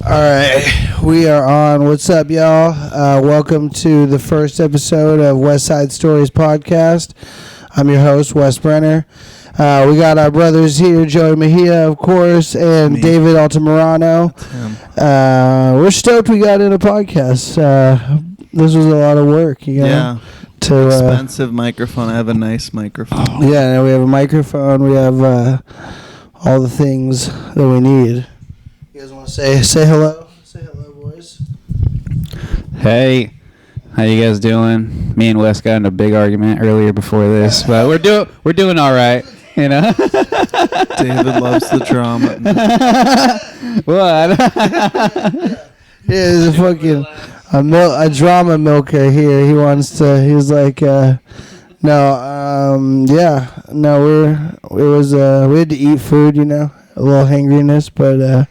All right, we are on. What's up, y'all? Welcome to the first episode of West Side Stories podcast. I'm your host, Wes Brenner. We got our brothers here, Joey Mejia, of course, and David Altamirano. We're stoked we got in a podcast. This was a lot of work, you know? Yeah. Expensive microphone. I have a nice microphone. Yeah, we have a microphone. We have all the things that we need. You guys want to say hello? Say hello, boys. Hey, how you guys doing? Me and Wes got in a big argument earlier before this, but we're doing all right, you know. David loves the drama. What? He's a fucking a drama milker here. He wants to. He's like, we had to eat food, you know, a little hangriness, but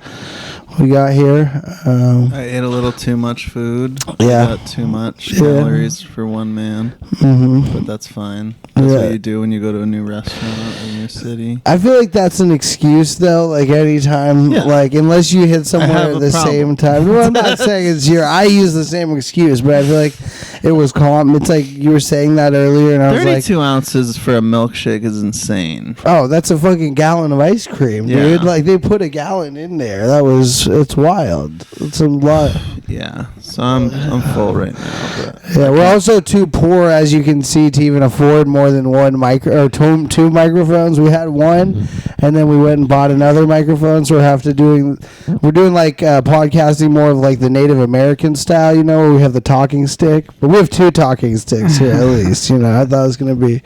we got here. I ate a little too much food. Yeah. Got too much calories for one man. Mm-hmm. But that's fine. That's what you do when you go to a new restaurant in your city. I feel like that's an excuse, though. Like, anytime, like, unless you hit somewhere at the same time. Well, I'm not saying it's your. I use the same excuse, but I feel like it was calm. It's like you were saying that earlier, and I was like, 32 ounces for a milkshake is insane. Oh, that's a fucking gallon of ice cream, dude. Like, they put a gallon in there. It's wild. It's a lot. Yeah. So I'm full right now. But yeah, we're also too poor, as you can see, to even afford more than one two microphones. We had one, and then we went and bought another microphone. So we're doing like podcasting more of like the Native American style, you know, where we have the talking stick. But we have two talking sticks here at least. You know, I thought it was gonna be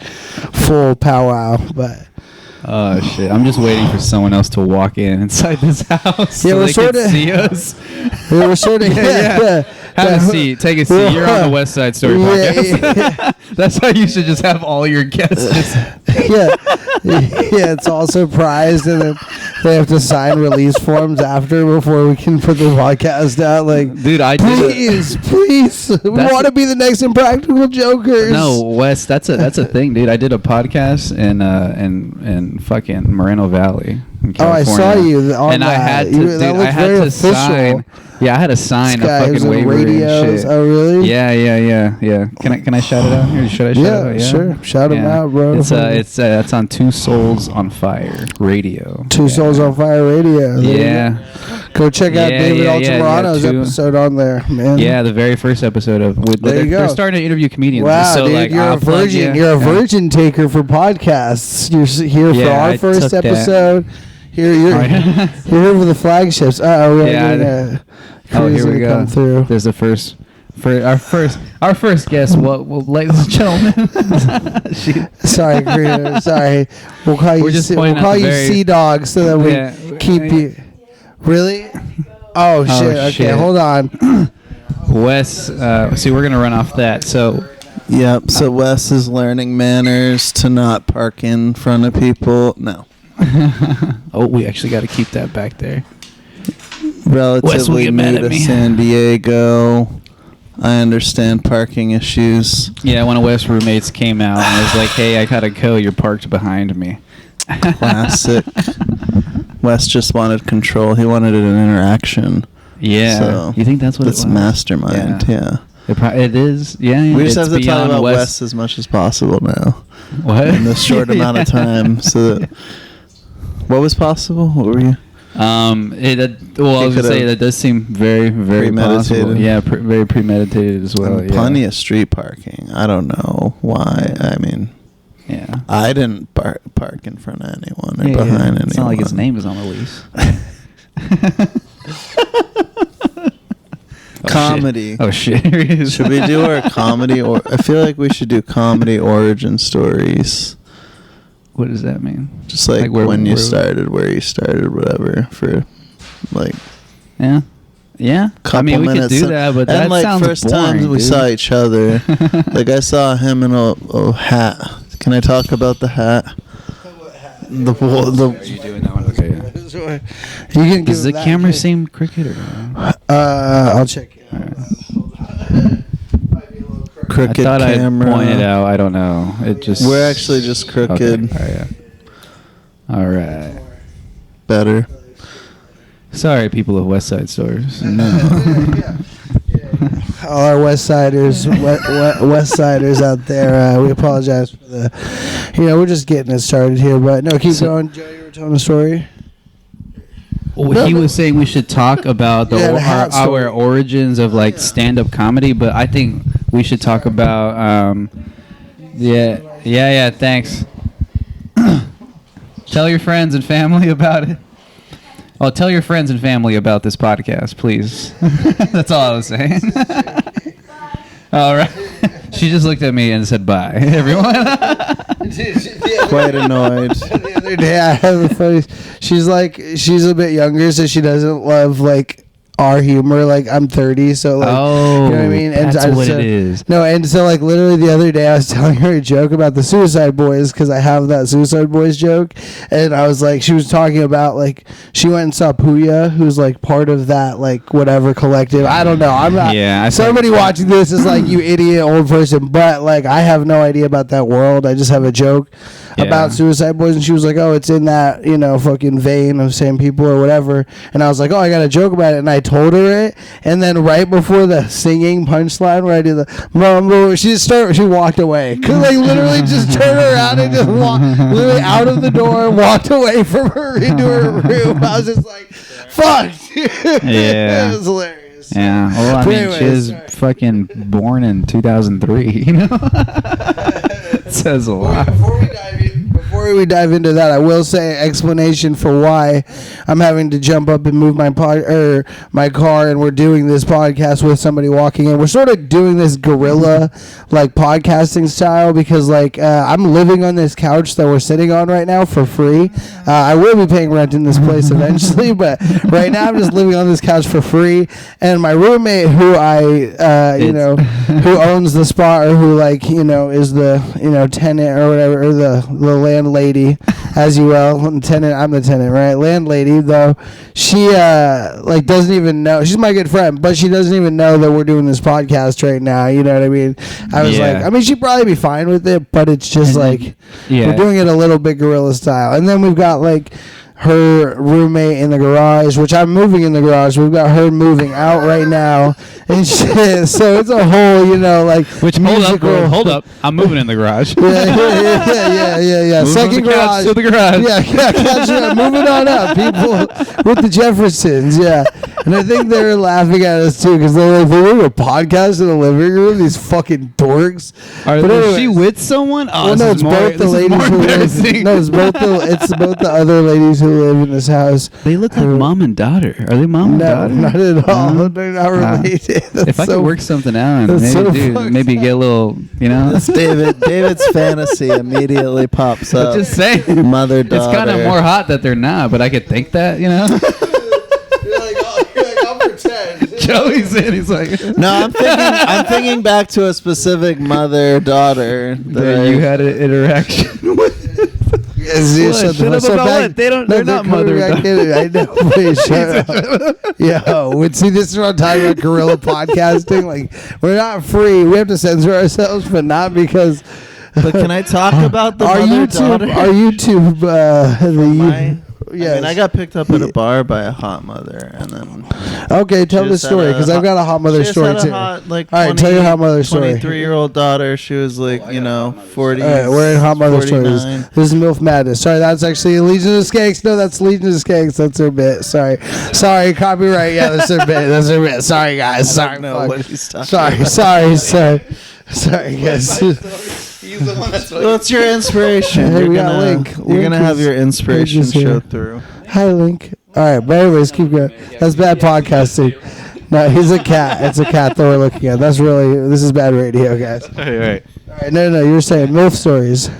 full powwow, but. Oh shit! I'm just waiting for someone else to walk inside this house. Yeah, so we're they sort can of. See us. Yeah, we're sort of. Yeah. Have a seat. Take a seat. You're on the West Side Story podcast. Yeah. That's how you should just have all your guests. Yeah, it's all surprised, and then they have to sign release forms after before we can put the podcast out. Like, dude, please, we want to be the next Impractical Jokers. No, Wes, that's a thing, dude. I did a podcast in fucking Moreno Valley. Oh, I saw you on and that. I had to sign. Yeah, I had to sign a fucking waiver and shit. Oh, really? Yeah. Can I shout it out here? Should I shout it out? Yeah, sure. Shout them out, bro. It's on Two Souls on Fire Radio. Two Souls on Fire Radio. Yeah. Go check out David Altamirano's episode on there, man. Yeah, the very first episode of. There you go. They're starting to interview comedians. Wow, so, dude, like, you're a virgin. You're a virgin taker for podcasts. You're here for our first episst. You're here for the flagships. Here we go. Come through. There's the first. For our first guest, well, ladies and gentlemen. Sorry, Greta. Sorry. We'll call you Sea Dog so that we keep you. Really? Oh shit. Okay, hold on. Wes, see, we're gonna run off that. So. Yep. So Wes is learning manners to not park in front of people. No. Oh, we actually got to keep that back there. Relatively new to San Diego. I understand parking issues. Yeah, one of Wes' roommates came out and was like, "Hey, I gotta go. You're parked behind me." Classic. Wes just wanted control. He wanted an interaction. Yeah. So you think that's what it's mastermind? Yeah. It is. Yeah. We just have to talk about Wes as much as possible now. What? In this short amount of time. So that, what was possible? What were you? I was gonna say that does seem very, very possible. Yeah, very premeditated as well. Plenty of street parking. I don't know why. I mean, yeah, I didn't park in front of anyone or behind anyone. It's not like his name is on the lease. Comedy. Oh shit! Should we do our comedy? Or I feel like we should do comedy origin stories. What does that mean? Just like when you started, where you started, whatever. For like, yeah. I mean, we could do that, but that sounds boring. And like first time we saw each other, like I saw him in a hat. Can I talk about the hat? What hat? Are you doing that one? Okay. Yeah. Does the camera seem crooked or not? I'll check it. Right. Crooked I thought camera. I'd point it out. I don't know. We're actually just crooked. Okay. All right. Better. Sorry, people of West Side Stores. All our West Siders, West Siders out there, we apologize for the, we're just getting it started here, but no, keep going. Joe, you were telling a story? Well, he was saying we should talk about our origins of like stand-up comedy, but I think we should talk about, thanks. Tell your friends and family about it. Oh, tell your friends and family about this podcast, please. That's all I was saying. All right. She just looked at me and said, bye, everyone. Quite annoyed. The other day, I have a funny... She's a bit younger, so she doesn't love, our humor. I'm 30, so you know what I mean? And that's what it is. No, and so literally the other day I was telling her a joke about the Suicide Boys because I have that Suicide Boys joke, and I was she was talking about she went and saw Puya, who's part of that whatever collective. I don't know. I'm not. Yeah. Somebody watching this is you idiot old person, but I have no idea about that world. I just have a joke about Suicide Boys, and she was like, "Oh, it's in that fucking vein of same people or whatever," and I was like, "Oh, I got a joke about it," and I told her it, and then right before the singing punchline where I did the mumbo, she walked away. Literally just turned around and just walked literally out of the door, walked away from her into her room. I was just fuck. Yeah. It was hilarious. Yeah. Well, I mean, she was fucking born in 2003, It says a lot. Before we dive into that, I will say explanation for why I'm having to jump up and move my car, and we're doing this podcast with somebody walking in. We're sort of doing this guerrilla podcasting style because I'm living on this couch that we're sitting on right now for free. I will be paying rent in this place eventually, but right now I'm just living on this couch for free. And my roommate, who who owns the spot, or who is the tenant or whatever, or the landlady, as you will. Tenant, I'm the tenant, right? Landlady, though, she doesn't even know. She's my good friend, but she doesn't even know that we're doing this podcast right now. You know what I mean? I was she'd probably be fine with it, but it's just we're doing it a little bit guerrilla style. And then we've got her roommate in the garage, which I'm moving in the garage. We've got her moving out right now and shit. So it's a whole, which hold up, I'm moving in the garage. Yeah. Second garage. To the garage. Yeah, moving on up, people with the Jeffersons. Yeah, and I think they're laughing at us too because they're they were a podcast in the living room. These fucking dorks. Is she with someone? Oh, no, it's both the ladies who live. No, it's both the other ladies who live in this house. They look like mom and daughter. Are they mom and daughter? No, not at all. They're not related. If I could work something out and maybe get a little, That's David's fantasy immediately pops up. I'm just saying. Mother, daughter. It's kind of more hot that they're not, but I could think that, You're I'll pretend. Joey's in. He's like, no, I'm thinking back to a specific mother-daughter that you had an interaction with. They're not mother. I know. Please shut up. See, this is what I'm talking about. Guerrilla podcasting. We're not free. We have to censor ourselves, but not because. But can I talk about the our YouTube? Yeah, I got picked up at a bar by a hot mother, and then. Okay, tell the story because I've got a hot mother story too. All right, tell your hot mother story. 23-year-old daughter. She was 40. All right, we're in hot mother stories. This is Milf Madness. Sorry, that's actually Legion of Skanks. No, that's Legion of Skanks. That's their bit. Sorry, copyright. Yeah, that's their bit. Sorry, guys. Sorry, Sorry, guys. He's the one what's your inspiration? Hey, we got Link. You're gonna have your inspiration show through. Hi, Link. All right, but anyways, keep going. That's bad podcasting. No, he's a cat. It's a cat that we're looking at. This is bad radio, guys. Right. All right, no, you were saying MILF stories.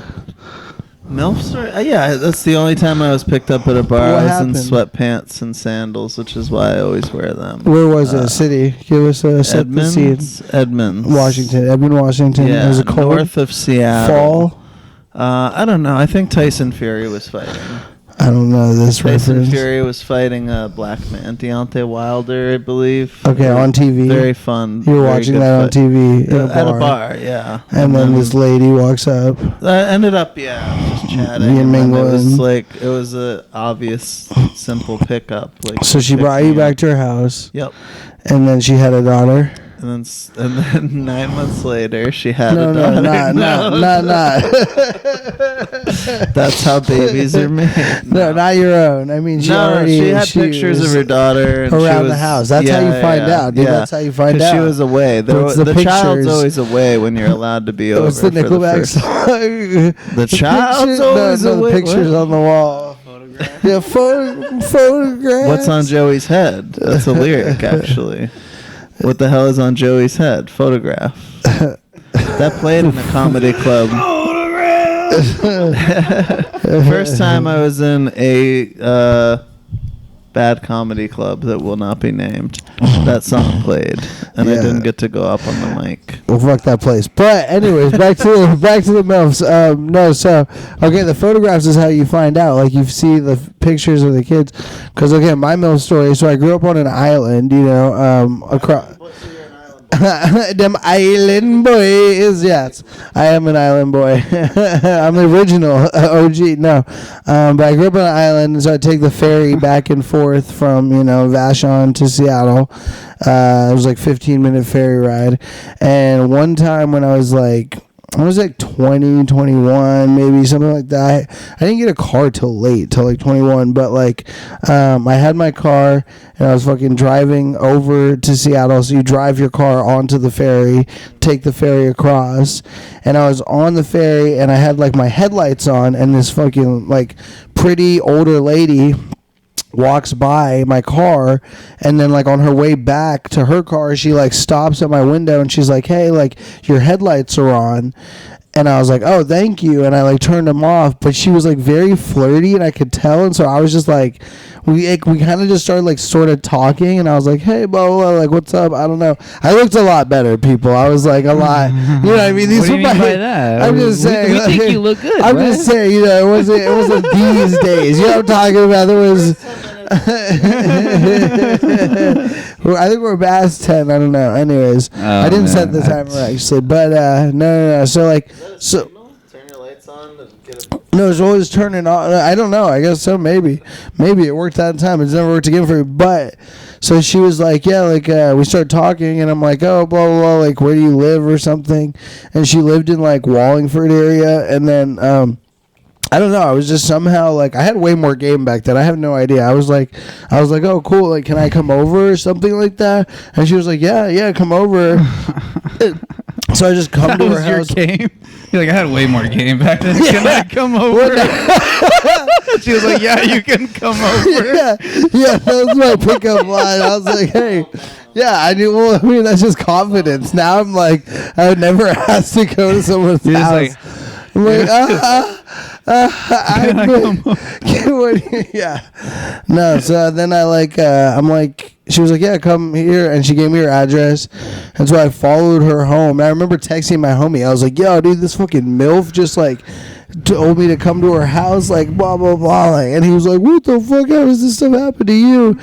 MILF story? Yeah, that's the only time I was picked up at a bar. What I was happened? in sweatpants and sandals, which is why I always wear them. Where was it? City? Give us a set the scene. Edmonds. Edmond, Washington. Yeah, it was a cold north of Seattle. fall. I don't know. I think Tyson Fury was fighting. I don't know this Tyson reference. Fury was fighting a black man, Deontay Wilder, I believe. Okay, on TV. Very fun. You were very watching good that on fight. TV At a bar, yeah. And then this lady walks up. Ended up, just chatting. Me and then it was mingling. like it was a obvious, simple pickup. Like So she brought you back to her house. Yep. And then she had a daughter. And then 9 months later, she had a No, daughter. not. That's how babies are made. No, not your own. I mean, she had pictures of her daughter and around the house. That's how you find out, dude. That's how you find out. She was away. The child's always away when you're allowed to be over. What's the Nickelback song? The child's always away. The pictures on the wall. Yeah, photograph. What's on Joey's head? That's a lyric, actually. What the hell is on Joey's head? Photograph. That played in a comedy club. First time I was in a bad comedy club that will not be named. That song played, and I didn't get to go up on the mic. Well, fuck that place. But anyways, back to the Milfs. The photographs is how you find out. Like you see the pictures of the kids. Because again, my Milf story. So I grew up on an island. Across. Them island boys, yes. I am an island boy. I'm the original OG. No, but I grew up on an island, so I take the ferry back and forth from Vashon to Seattle. It was like 15-minute ferry ride. And one time when I was like 20, 21, maybe something like that. I didn't get a car till like 21, but I had my car and I was fucking driving over to Seattle. So you drive your car onto the ferry, take the ferry across, and I was on the ferry and I had like my headlights on, and this fucking like pretty older lady walks by my car, and then like on her way back to her car, she like stops at my window and she's like, "Hey, like your headlights are on." And I was like, "Oh, thank you." And I like turned them off, but she was like very flirty and I could tell. And so I was just like, we kind of just started like sort of talking, and I was like, "Hey, blah, blah, blah, like what's up?" I don't know. I looked a lot better, people. I was like a lot, you know what I mean? What do you mean by that? I'm just saying. We think you look good. I'm right? just saying, it wasn't these days. You know what I'm talking about? There was. I think we're past 10. I don't know. Anyways, I didn't set the timer actually, but no. So turn your lights on and get a. No, it's always turning on. I don't know. I guess so. Maybe it worked that time. It's never worked again for me. But so she was like, "Yeah, like we started talking," and I'm like, "Oh, blah blah blah. Like, where do you live or something?" And she lived in like Wallingford area, and then I don't know. I was just somehow like I had way more game back then. I have no idea. I was like, "Oh, cool. Like, can I come over or something like that?" And she was like, "Yeah, come over." So I just come to her house. Your game? You're like, I had way more game back then. Can I come over? She was like, "Yeah, you can come over." Yeah, that was my pickup line. I was like, "Hey, yeah, I knew." Well, I mean, that's just confidence. Now I'm like, I would never ask to go to someone's You're house. just like, I'm like, Can I come over? Yeah. No, so then I'm like, she was like, "Yeah, come here," and she gave me her address, and so I followed her home. And I remember texting my homie. I was like, "Yo, dude, this fucking MILF just like told me to come to her house, like blah blah blah," and he was like, "What the fuck? How does this stuff happen to you?"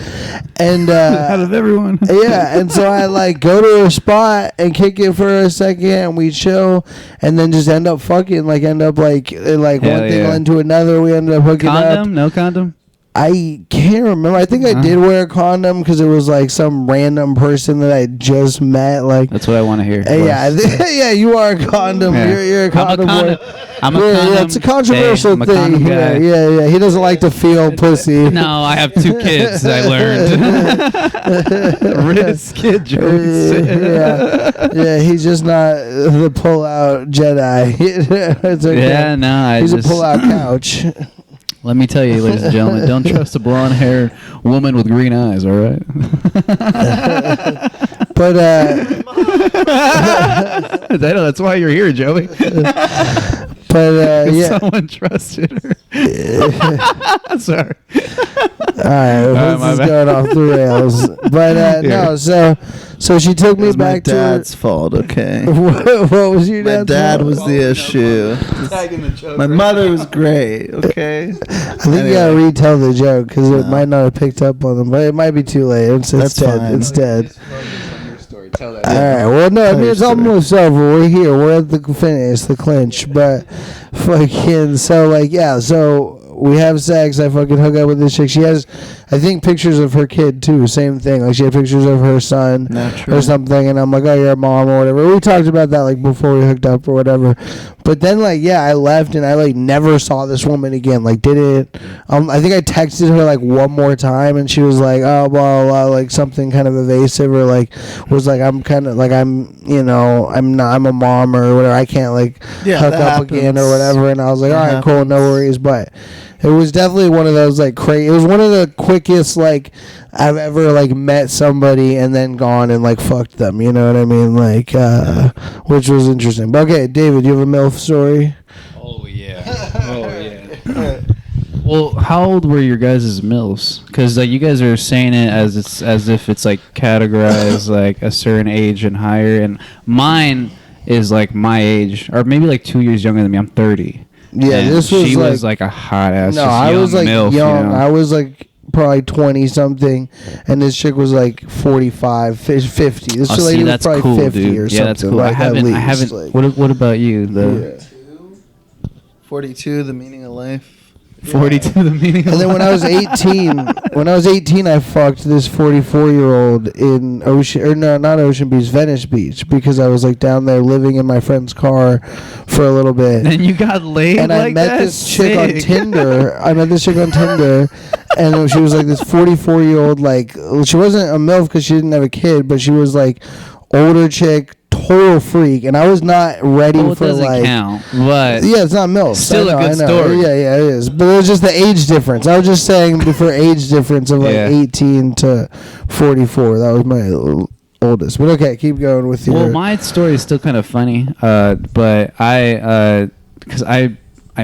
And out of everyone. Yeah, and so I like go to her spot and kick it for a second, and we chill, and then just end up like one thing led to another. We ended up hooking up. Condom? No condom? I can't remember. I think I did wear a condom because it was like some random person that I just met. Like that's what I want to hear. Yeah, you are a condom. Yeah. You're a condom boy. I'm a condom. Yeah, it's a controversial I'm a thing. condom guy. Yeah. He doesn't like to feel pussy. No, I have 2 kids. I learned. Risk it, Joey. Yeah. He's just not the pull-out Jedi. It's okay. Yeah, no, he's a pull-out couch. Let me tell you, ladies and gentlemen, don't trust a blonde-haired woman with green eyes, all right? But that's why you're here, Joey. But someone trusted her. Sorry. right, this is going off the rails. But no, so she took me back to my dad's fault. Okay. What was your dad's My dad fault? was the issue. My mother was great. Okay. I think you gotta retell the joke because it might not have picked up on them, but it might be too late. It's That's dead. fine. It's dead. Tell that. All right. Well, no, I mean it's almost over. We're here. We're at the finish, the clinch. But fucking so like yeah. So we have sex. I fucking hook up with this chick. She has, I think, pictures of her kid too. Same thing. Like she had pictures of her son or something. And I'm like, oh, you're a mom or whatever. We talked about that like before we hooked up or whatever. But then like yeah, I left and I like never saw this woman again. Like didn't. I think I texted her like one more time and she was like, oh, blah, blah, blah, like something kind of evasive or like was like I'm kind of like I'm a mom or whatever. I can't like hook up again or whatever. And I was like, all right, cool, no worries. But it was definitely one of those like crazy. It was one of the quickest like I've ever like met somebody and then gone and like fucked them. You know what I mean? Like, which was interesting. But okay, David, you have a MILF story? Oh yeah. Oh yeah. Well, how old were your guys' MILFs? Because like you guys are saying it as if it's like categorized like a certain age and higher, and mine is like my age or maybe like 2 years younger than me. I'm 30. Yeah, and this was she like, was like a hot ass. No, just I young was like MILF, young. You know? I was like probably 20 something, and this chick was like 45, 50. This lady was probably cool, 50 dude. or something. Yeah, that's cool. Like, I haven't. Like, What about you? The 42, the meaning of life. 42, the meaning. And then when I was 18, I fucked this 44-year-old in not Ocean Beach, Venice Beach, because I was like down there living in my friend's car for a little bit. And you got laid. And like I met that? this chick on Sick. Tinder. And she was like this 44-year-old, like she wasn't a MILF because she didn't have a kid, but she was like older chick. Total freak, and I was not ready for doesn't like. Count, but yeah, it's not MILF. Still a good story. Yeah, it is. But it was just the age difference. I was just saying for age difference of like 18 to 44. That was my oldest. But okay, keep going with your. Well, my story is still kind of funny, but because I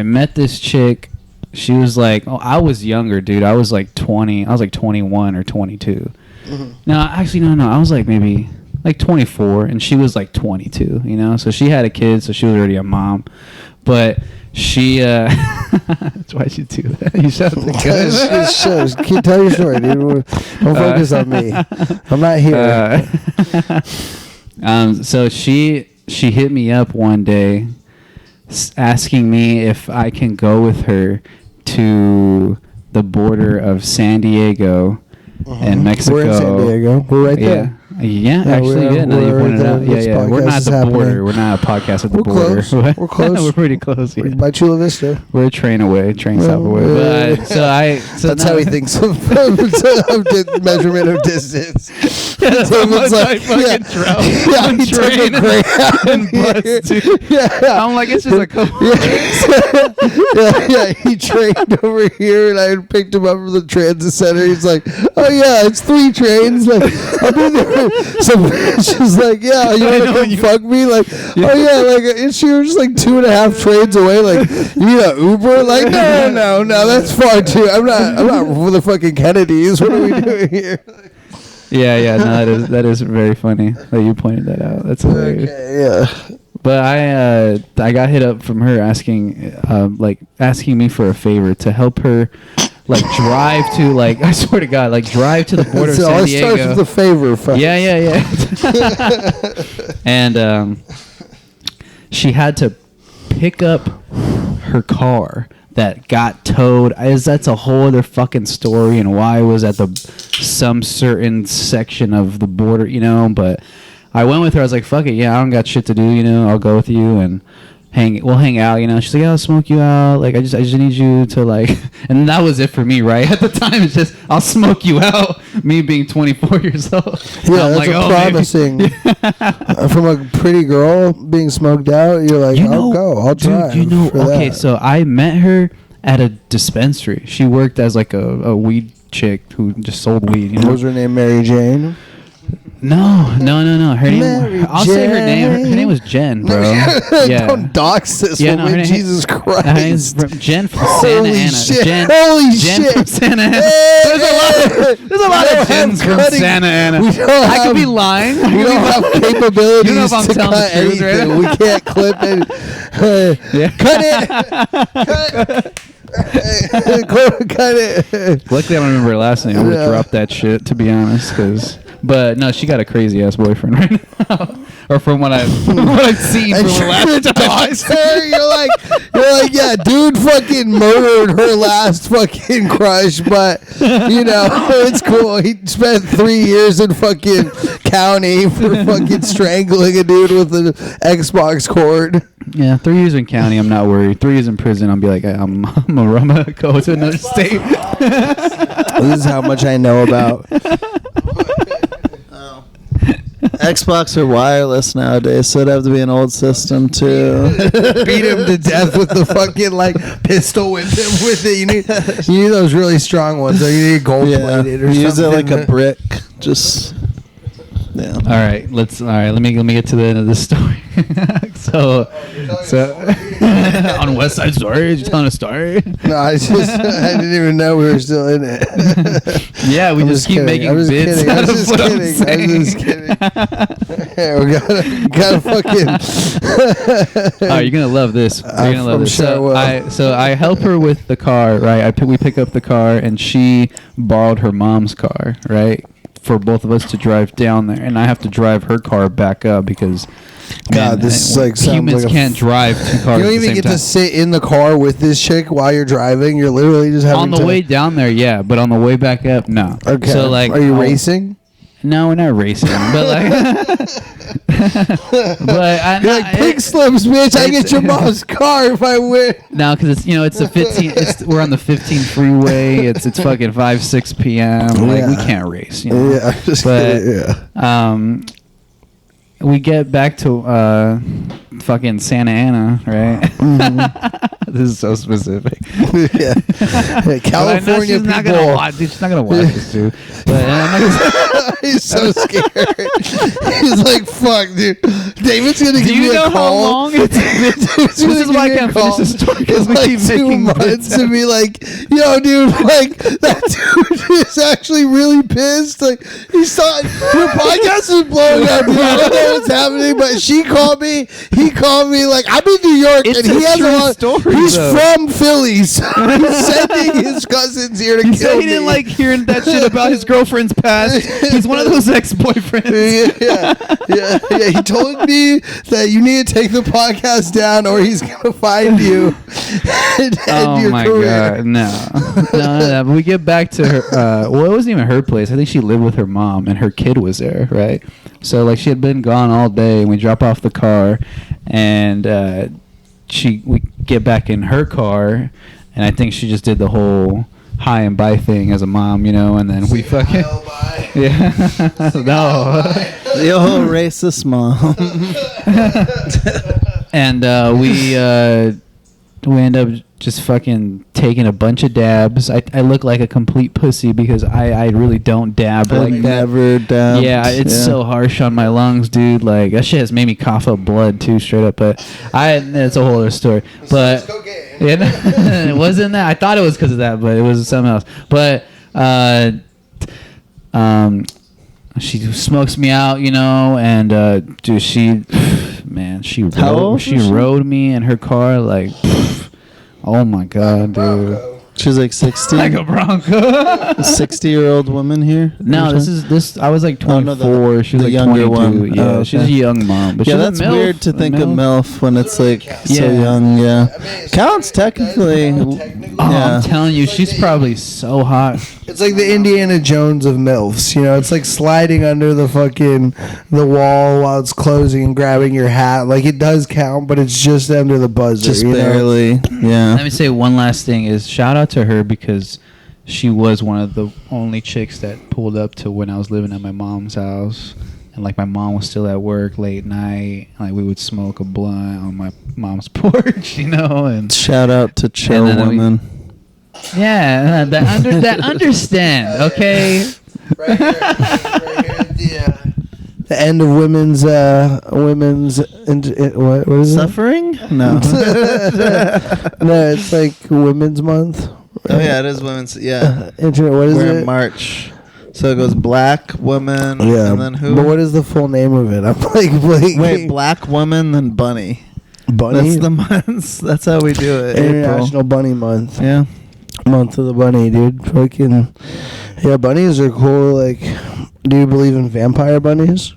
met this chick. She was like, I was younger, dude. I was like 20. I was like 21 or 22. Mm-hmm. No, actually, no. I was like maybe. Like 24, and she was like 22, you know? So she had a kid, so she was already a mom. But she, that's why she do that. You sound good. Keep tell your story, dude. Don't focus on me. I'm not here. So she hit me up one day asking me if I can go with her to the border of San Diego and Mexico. We're in San Diego. We're right there. Yeah, actually, now you pointed it out. Yeah. We're not at the border. We're not a podcast at the border. We're close. We're pretty close. We're by Chula Vista. We're a train stop away. But that's how he thinks of measurement of distance. That's how much I fucking travel. Yeah, he took a Greyhound bus too. Yeah, I'm like, it's just a couple. Yeah, he trained over here, and I picked him up from the transit center. He's like, oh yeah, it's 3 trains. Like, I'll be there. So she's like, yeah, you want to come fuck me? Like, oh yeah, like, and she was just like 2.5 trains away. Like, you need an Uber? Like, no, that's far too. I'm not for the fucking Kennedys. What are we doing here? Yeah, no, that is very funny that you pointed that out. That's hilarious. Okay, yeah. But I got hit up from her asking me for a favor to help her. Like drive to I swear to God, like drive to the border of San Diego. It starts with a favor. Folks. Yeah. And she had to pick up her car that got towed. That's a whole other fucking story, and why it was at some certain section of the border, you know. But I went with her. I was like, fuck it, yeah, I don't got shit to do, you know. I'll go with you and. We'll hang out, you know. She's like, I'll smoke you out. Like, I just need you to and that was it for me, right? At the time, it's just, I'll smoke you out. Me being 24 years old. Yeah, that's promising. From a pretty girl being smoked out, you're like, I'll go. I'll try. Dude, okay, so I met her at a dispensary. She worked as like a weed chick who just sold weed. You know? What was her name? Mary Jane? No. Her Mary name. I'll say her name. Her name was Jen, bro. Yeah. Don't dox this Yeah, no, woman. her name- Jesus Christ. Her name's Jen from Santa Holy Ana. shit. Jen Shit. from Santa Ana. Hey, There's a lot of Jens from Santa Ana. We don't I have, could be lying. we don't have capabilities You know if I'm to telling cut the truth, anything. right? We can't clip it. Yeah. Cut it. Cut it. Luckily, I don't remember her last name. I would have dropped that shit, to be honest. But no, she got a crazy ass boyfriend right now. Or from what I've seen from the last time. You're like, yeah, dude fucking murdered her last fucking crush, but you know, it's cool. He spent 3 years in fucking county for fucking strangling a dude with an Xbox cord. Yeah, 3 years in county, I'm not worried. 3 years in prison, I'll be like, I'm gonna go to another state. This is how much I know about. Xbox are wireless nowadays, so it'd have to be an old system too. Beat him to death with the fucking like pistol whip him with it. You need those really strong ones. Or you need gold plated or use something. it like a brick. Just yeah. All right, let me get to the end of this story. so on West Side Story, you telling a story? No, I didn't even know we were still in it. Yeah, we just keep making bits I out was of just what I'm kidding. I saying. was just kidding. Yeah, we gotta fucking. Oh, you're gonna love this. You're gonna love I'm this. sure I will. So I help her with the car, right? We pick up the car, and she borrowed her mom's car, right, for both of us to drive down there, and I have to drive her car back up because. God, this is like sounds humans like can't drive two cars. You don't at the even same get time. to sit in the car with this chick while you're driving. You're literally just having On the way down there, yeah, but on the way back up, no. Okay. So like, are you racing? No, we're not racing, but like, but You're like pig slims, bitch. I get your mom's car if I win. No, because it's a 15. We're on the 15 freeway. It's fucking 5-6 p.m. Like we can't race. You know? Yeah, just but kidding, yeah. We get back to fucking Santa Ana, right? Mm-hmm. This is so specific. Yeah. California she's people. not gonna watch. She's not gonna watch this, dude. But He's so scared. He's like, "Fuck, dude." David's gonna give me a call. Do you know how long it's been? This is why I can't finish the story because we keep making months to be like, "Yo, dude, like that dude is actually really pissed. Like he saw your podcast is blowing up. Dude. I don't know what's happening, but she called me. He called me. Like I'm in New York, It's and he a has true a lot. story, He's though. from Philly, so he's sending his cousins here to He kill said me. he didn't like hearing that shit about his girlfriend's past. He's one of those ex-boyfriends. Yeah. He told me that you need to take the podcast down, or he's gonna find you. And end your career. God, no. But we get back to her. Well, it wasn't even her place. I think she lived with her mom, and her kid was there, right? So like she had been gone all day, and we drop off the car, and we get back in her car, and I think she just did the whole hi and bye thing as a mom, you know, and then we fucking yeah. No. Yo, racist mom. And we end up just fucking taking a bunch of dabs. I look like a complete pussy because I really don't dab like that. Never dabbed. Yeah, it's so harsh on my lungs, dude. Like that shit has made me cough up blood too, straight up. But it's a whole other story. But it wasn't that. I thought it was because of that, but it was something else. But she smokes me out, you know, and dude, she rode me in her car like, oh my god, dude. She's like 60. Like a Bronco. A 60-year-old woman here? No, this. I was like 24. No, she was the like younger 22. one. Yeah, Oh, okay. she's a young mom. But Yeah, she's that's a MILF, weird to think of MILF when it's like so Yeah. young. Yeah, counts technically. Oh, Yeah. I'm telling you, she's probably so hot. It's like the Indiana Jones of MILFs, you know. It's like sliding under the wall while it's closing and grabbing your hat. Like it does count, but it's just under the buzzer. Just you know? barely. Yeah. Let me say one last thing is shout out to her because she was one of the only chicks that pulled up to when I was living at my mom's house. And like my mom was still at work late night. Like we would smoke a blunt on my mom's porch, you know. And Shout out to chill And then we- women. yeah, that understand, okay. Right here. Yeah. The end of women's what is it? Suffering? No. No, it's like Women's Month. Oh yeah, it is women's. Yeah. Internet. What is We're in it? March. So it goes black woman. Yeah. And then who? But what is the full name of it? I'm like blanking. Wait, black woman, then bunny. Bunny. That's the months. That's how we do it. International Bunny Month. Yeah. Month of the bunny, dude. Fucking yeah, bunnies are cool. Like, do you believe in vampire bunnies?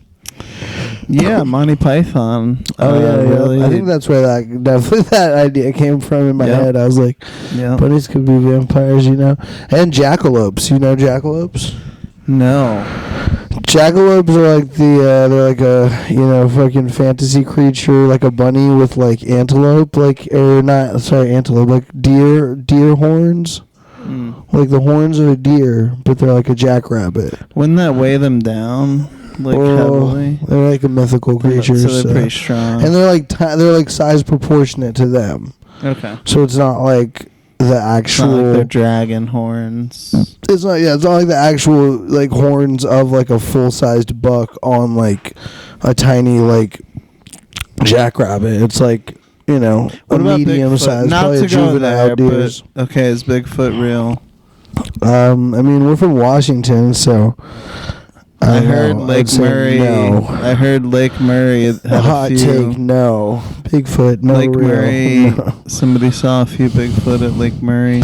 Yeah, Monty Python. Oh yeah, really. I think that's where that idea came from in my head. I was like, bunnies could be vampires, you know. And jackalopes, you know jackalopes? No. Jackalopes are like they're like a fucking fantasy creature, like a bunny with like antelope, antelope, like deer horns. Like the horns of a deer, but they're like a jackrabbit. Wouldn't that weigh them down, like heavily? They're like a mythical creature, so they're pretty strong. and they're like size proportionate to them. Okay. So it's not like the actual. It's not like they're dragon horns. It's not. Yeah, it's not like the actual like horns of like a full-sized buck on like a tiny like jackrabbit. It's like. You know, what a about medium Bigfoot? size, Not probably to a go juvenile there, deers. but okay, is Bigfoot real? I mean, we're from Washington, so I heard Lake Murray. No. I heard Lake Murray had a Hot few. take, no. Bigfoot, no. Lake real. Murray. No. Somebody saw a few Bigfoot at Lake Murray.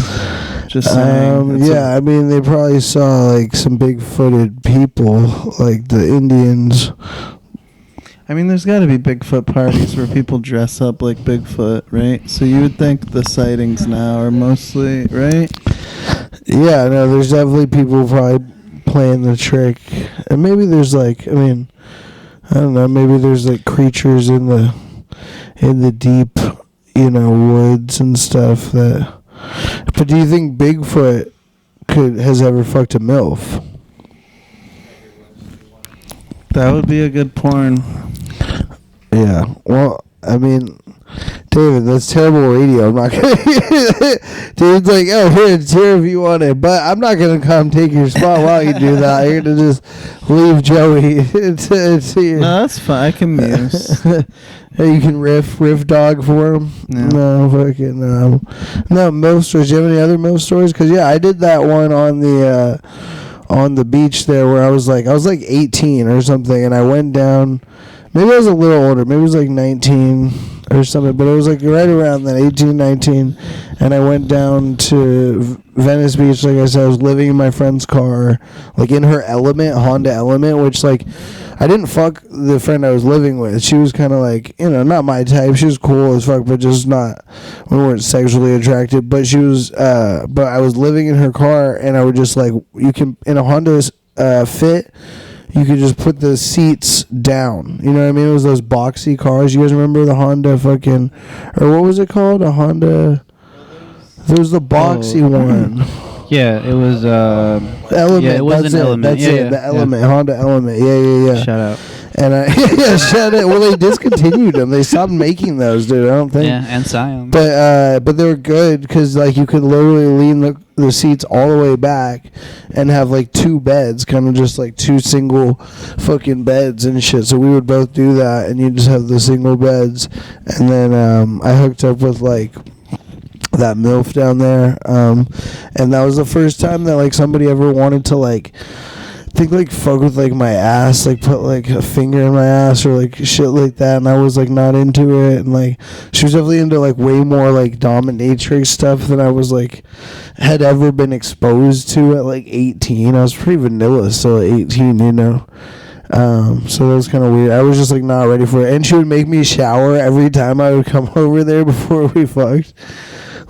Just saying. I mean, they probably saw like some big-footed people, like the Indians. I mean, there's got to be Bigfoot parties where people dress up like Bigfoot, right? So you would think the sightings now are mostly, right? Yeah, no, there's definitely people probably playing the trick. And maybe there's like, I mean, I don't know, maybe there's like creatures in the deep, woods and stuff that. But do you think Bigfoot has ever fucked a Milf? That would be a good porn. Yeah. Well, I mean, David, that's terrible radio. I'm not gonna. David's like, oh, it's here if you want it, but I'm not gonna come take your spot while you do that. You're gonna just leave Joey. No, that's fine. I can muse. You can riff dog for him. No, fucking no. No MILF stories. Do you have any other MILF stories? Because I did that one on the beach there where I was like 18 or something, and I went down. Maybe I was a little older. Maybe it was like 19 or something. But it was like right around that, 18, 19. And I went down to Venice Beach. Like I said, I was living in my friend's car, like in her Element, Honda Element, which like I didn't fuck the friend I was living with. She was kind of like, not my type. She was cool as fuck, but just not, we weren't sexually attracted. But she was, but I was living in her car, and I would just like, you can, in a Honda Fit, you could just put the seats down. You know what I mean? It was those boxy cars. You guys remember the Honda fucking, or what was it called? A Honda. There was the boxy one. Yeah, it was. Element. Yeah, it was that's an it. Element. That's yeah, it. The Element. Honda Element. Yeah. Shout out. And shout out. Well, they discontinued them. They stopped making those, dude. I don't think. Yeah, and Scion. But they were good because like you could literally lean the seats all the way back and have like two beds, kind of just like two single fucking beds and shit. So we would both do that, and you just have the single beds. And then I hooked up with like that MILF down there, and that was the first time that like somebody ever wanted to like. Think like fuck with like my ass, like put like a finger in my ass or like shit like that, and I was like not into it, and like she was definitely into like way more like dominatrix stuff than I was like had ever been exposed to at like 18. I was pretty vanilla still at 18, So that was kind of weird. I was just like not ready for it, and she would make me shower every time I would come over there before we fucked.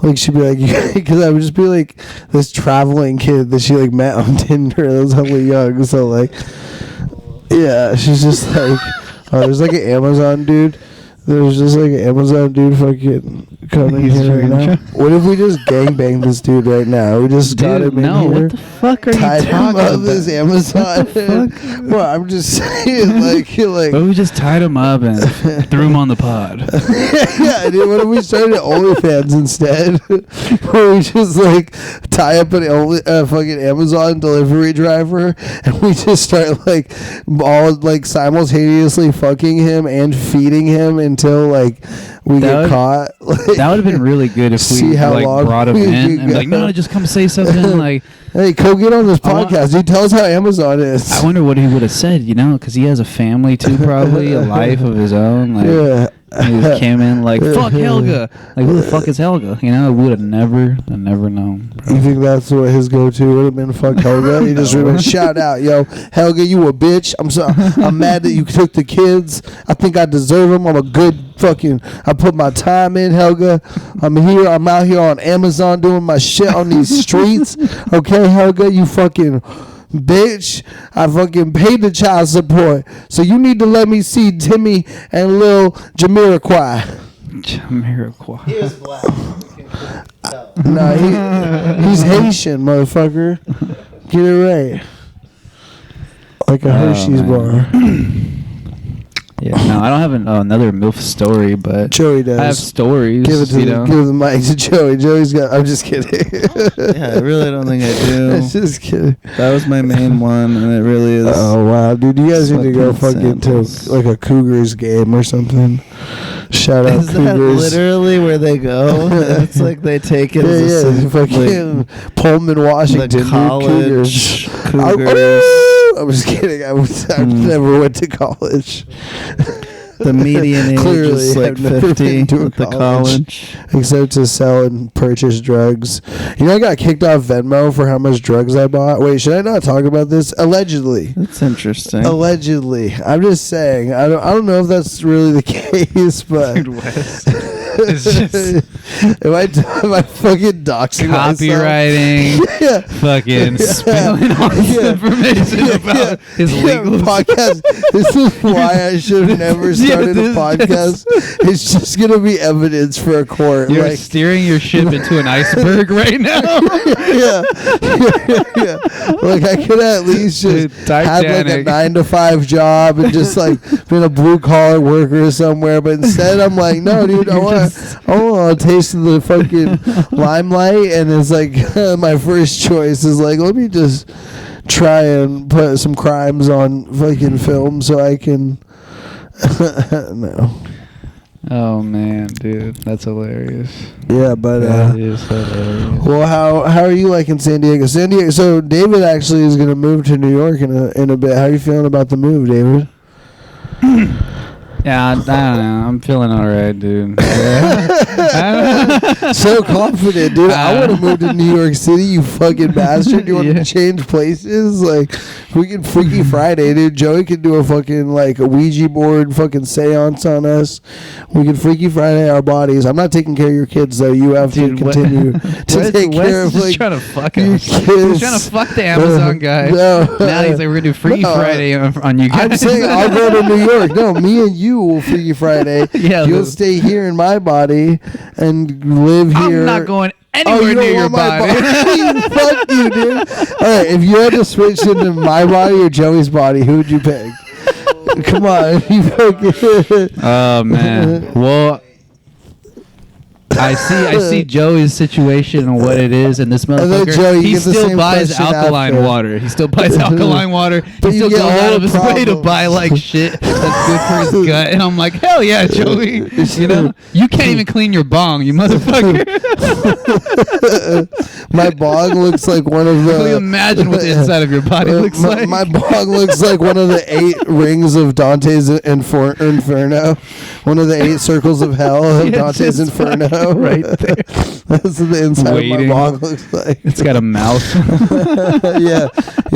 Like she'd be like, because I would just be like this traveling kid that she like met on Tinder that was hella young. So like, yeah, she's just like, there's like an Amazon dude. There's just like an Amazon dude fucking come in He's here right drinking. now? What if we just gangbang this dude right now? We just got Dude, him in no, here. what the fuck are you Tied him talking up about? his Amazon. Well, I'm just saying, like, But we just tied him up and threw him on the pod. yeah, dude. What if we started OnlyFans instead? Where we just like tie up a fucking Amazon delivery driver, and we just start like all like simultaneously fucking him and feeding him until like we get caught. Like, That would have been really good if See we how like long brought him we in could and be like, go. no, just come say something. Like, hey, come get on this I want- podcast. Dude, tell us how Amazon is. I wonder what he would have said, you know, because he has a family too, probably a life of his own. Like, Yeah. he just came in like, fuck Helga. Like, who the fuck is Helga? You know, I would have never known. You think that's what his go-to would have been? Fuck Helga. He just would have been shout out, yo, Helga, you a bitch. I'm mad that you took the kids. I think I deserve them. I'm a good fucking. I put my time in, Helga. I'm here. I'm out here on Amazon doing my shit on these streets. Okay, Helga, you fucking bitch. I fucking paid the child support, so you need to let me see Timmy and Lil Jamiroquai. Jamiroquai. He was black. No, he's Haitian, motherfucker. Get it right. Like a Hershey's man. bar. Yeah, no, I don't have another MILF story, but Joey does. I have stories. Give it to you know? give the mic to Joey. Joey's got. I'm just kidding. Yeah, I really don't think I I'm do. just kidding. That was my main one, and it really is. Oh wow, dude! You guys need to go Sweatpants fucking samples. to like a Cougars game or something. Shout out Is that Cougars. literally where they go? It's like they take it as a Yeah, fucking Pullman, Washington, the dude, college Cougars. Cougars. I'm just kidding. I never went to college. The median age Clearly, is like I've never 50 been to a at the college. Except to sell and purchase drugs. You know, I got kicked off Venmo for how much drugs I bought. Wait, should I not talk about this? Allegedly. That's interesting. Allegedly. I'm just saying. I don't know if that's really the case, but Dude, Wes. It's just am I fucking doxing myself? copywriting, Yeah. fucking spilling all this Yeah. information about his legal podcast. This is why I should have never started a podcast. It's just gonna be evidence for a court. You're like, steering your ship into an iceberg right now. yeah. Like I could at least just Dude, have like a Titanic. 9-to-5 job and just like been a blue collar worker somewhere. But instead, I'm like, no, dude, I want a taste of the fucking limelight. And it's like my first choice is like, let me just try and put some crimes on fucking film so I can. No. Oh man, dude, that's hilarious. Yeah, but That is hilarious. well, how are you liking San Diego? San Diego. So David actually is going to move to New York in a bit. How are you feeling about the move, David? Yeah, I don't know. I'm feeling all right, dude. So confident, dude. I want to move to New York City, you fucking bastard. You want Yeah. to change places? Like, we can Freaky Friday, dude. Joey could do a fucking, like, a Ouija board fucking seance on us. We can Freaky Friday our bodies. I'm not taking care of your kids, though. You have Dude, to continue to take care of, just like, trying to fuck your us. kids. He's trying to fuck the Amazon guy. No. Now he's like, we're gonna do Freaky No. Friday on you guys. I'm saying I'll go to New York. No, me and you will Freaky Friday. Yeah, You'll Lou. stay here in my body and live here. I'm not going Oh, anywhere you near don't your want my body. Fuck you, dude. All right, if you had to switch into my body or Joey's body, who would you pick? Come on, you fucking. Oh man. Well, I see Joey's situation and what it is, and this then motherfucker, Joey, you he get the still same buys question alkaline after. water. He still buys alkaline water. But He you still get goes all out the of his way to problems. buy like shit that's good for his gut. And I'm like, hell yeah, Joey. You know, you can't even clean your bong, you motherfucker. My bong looks like one of the. Can you imagine what the inside of your body looks like? My bong looks like one of the 8 rings of Dante's Inferno. One of the 8 circles of hell of Yeah, Dante's just Inferno. fucking right there. That's what the inside Waiting. of my bong looks like. It's got a mouth. Yeah,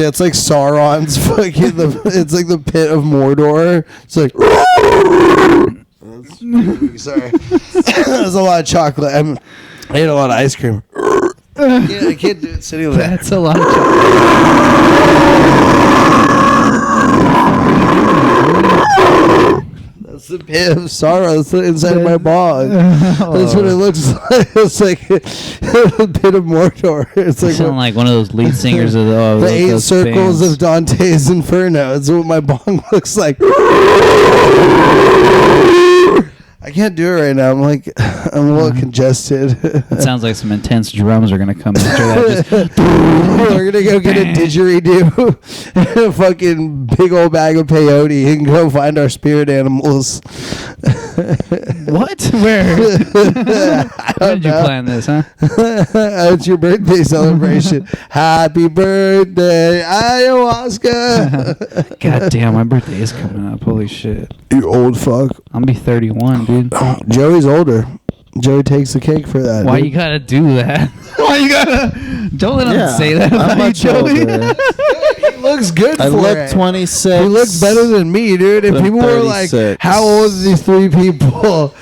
it's like Sauron's fucking. It's like the pit of Mordor. It's like. Sorry, there's a lot of chocolate. I ate a lot of ice cream. I can't do it sitting there. That's a lot of chocolate. That's It's a pit of sorrow that's inside of my bog. That's what it looks like. It's like a pit of Mordor. It's You like sound like one of those lead singers of the 8 those circles bands. of Dante's Inferno. It's what my bong looks like. I can't do it right now. I'm a little congested. It sounds like some intense drums are gonna come after that. Just, We're gonna go get a didgeridoo and a fucking big old bag of peyote and go find our spirit animals. what? Where? When did you plan this, huh? It's your birthday celebration. Happy birthday, ayahuasca. God damn, my birthday is coming up. Holy shit. You old fuck. I'm gonna be 31, dude. Joey's older. Joey takes the cake for that. Why dude. you gotta do that? Why you gotta? Don't let him say that I'm about you, much Joey. older. He looks good I for look it. 26. He looks better than me, dude. And I'm people were like, 36. how old are these 3 people?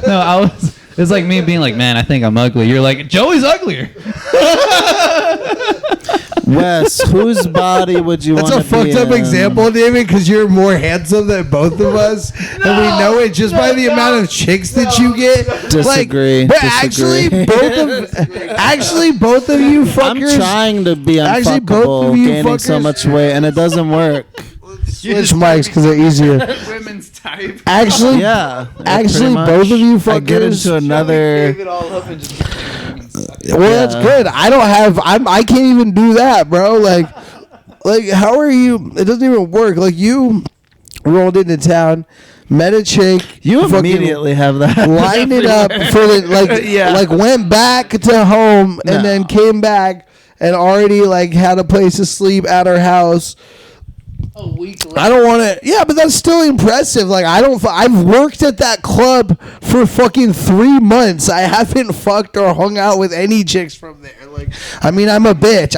No, I was. It's like me being like, man, I think I'm ugly. You're like, Joey's uglier. Wes, whose body would you want That's to a be fucked up in? example, David, because you're more handsome than both of us, and we know it just by the amount of chicks that you get. Disagree. But Disagree. actually, both of you fuckers. I'm trying to be Actually, both unfuckable, of you gaining so fuckers- much weight, and it doesn't work. Switch mics because they're easier. Women's type. Actually, Yeah. actually, pretty much. both of you I get fuckers. into another. Well, that's good. I don't have. I can't even do that, bro. Like, how are you? It doesn't even work. Like, you rolled into town, met a chick. You fucking immediately have that. lined it up for the like went back to home and No. then came back and already like had a place to sleep at her house. A week later. I don't want to. Yeah, but that's still impressive. Like, I've worked at that club for fucking 3 months. I haven't fucked or hung out with any chicks from there. Like, I mean, I'm a bitch.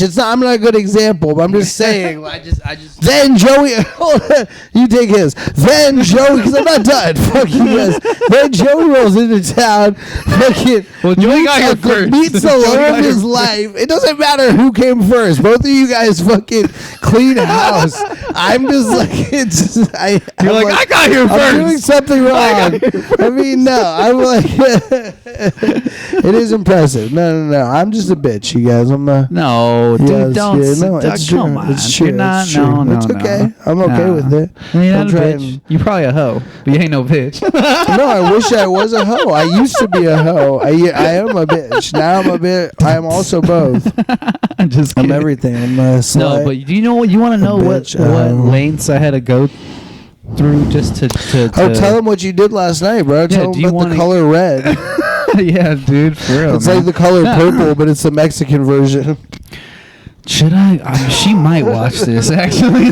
It's not. I'm not a good example, but I'm just saying. I just. Then Joey, you take his. Then Joey, because I'm not done. Fuck you guys. Then Joey rolls into town. Fucking. Well, Joey got here first. Meets the Joey love got of here his life. It doesn't matter who came first. Both of you guys fucking clean house. I'm just like, it's. You're like, I got here I'm first. doing something wrong. I mean, no. I'm like, it is impressive. No. I'm just a bitch, you guys. I'm a. No, dude, Yes, don't. yeah, no, it's true. Come on. It's true. You're not. It's true. No. It's okay. I'm okay Nah. with it. You're I'm not a trying- bitch. You're probably a hoe, but you ain't no bitch. No, I wish I was a hoe. I used to be a hoe. I am a bitch. Now I'm a bitch. I am also both. I'm just I'm kidding. everything. I'm a slut. No, but do you know what? You want to know what bitch, lengths I had to go through just to Oh, tell them what you did last night, bro. Tell do them you about the wanna- color red. Yeah, dude, for real. It's man. like the color purple, but it's the Mexican version. Should I mean, she might watch this actually.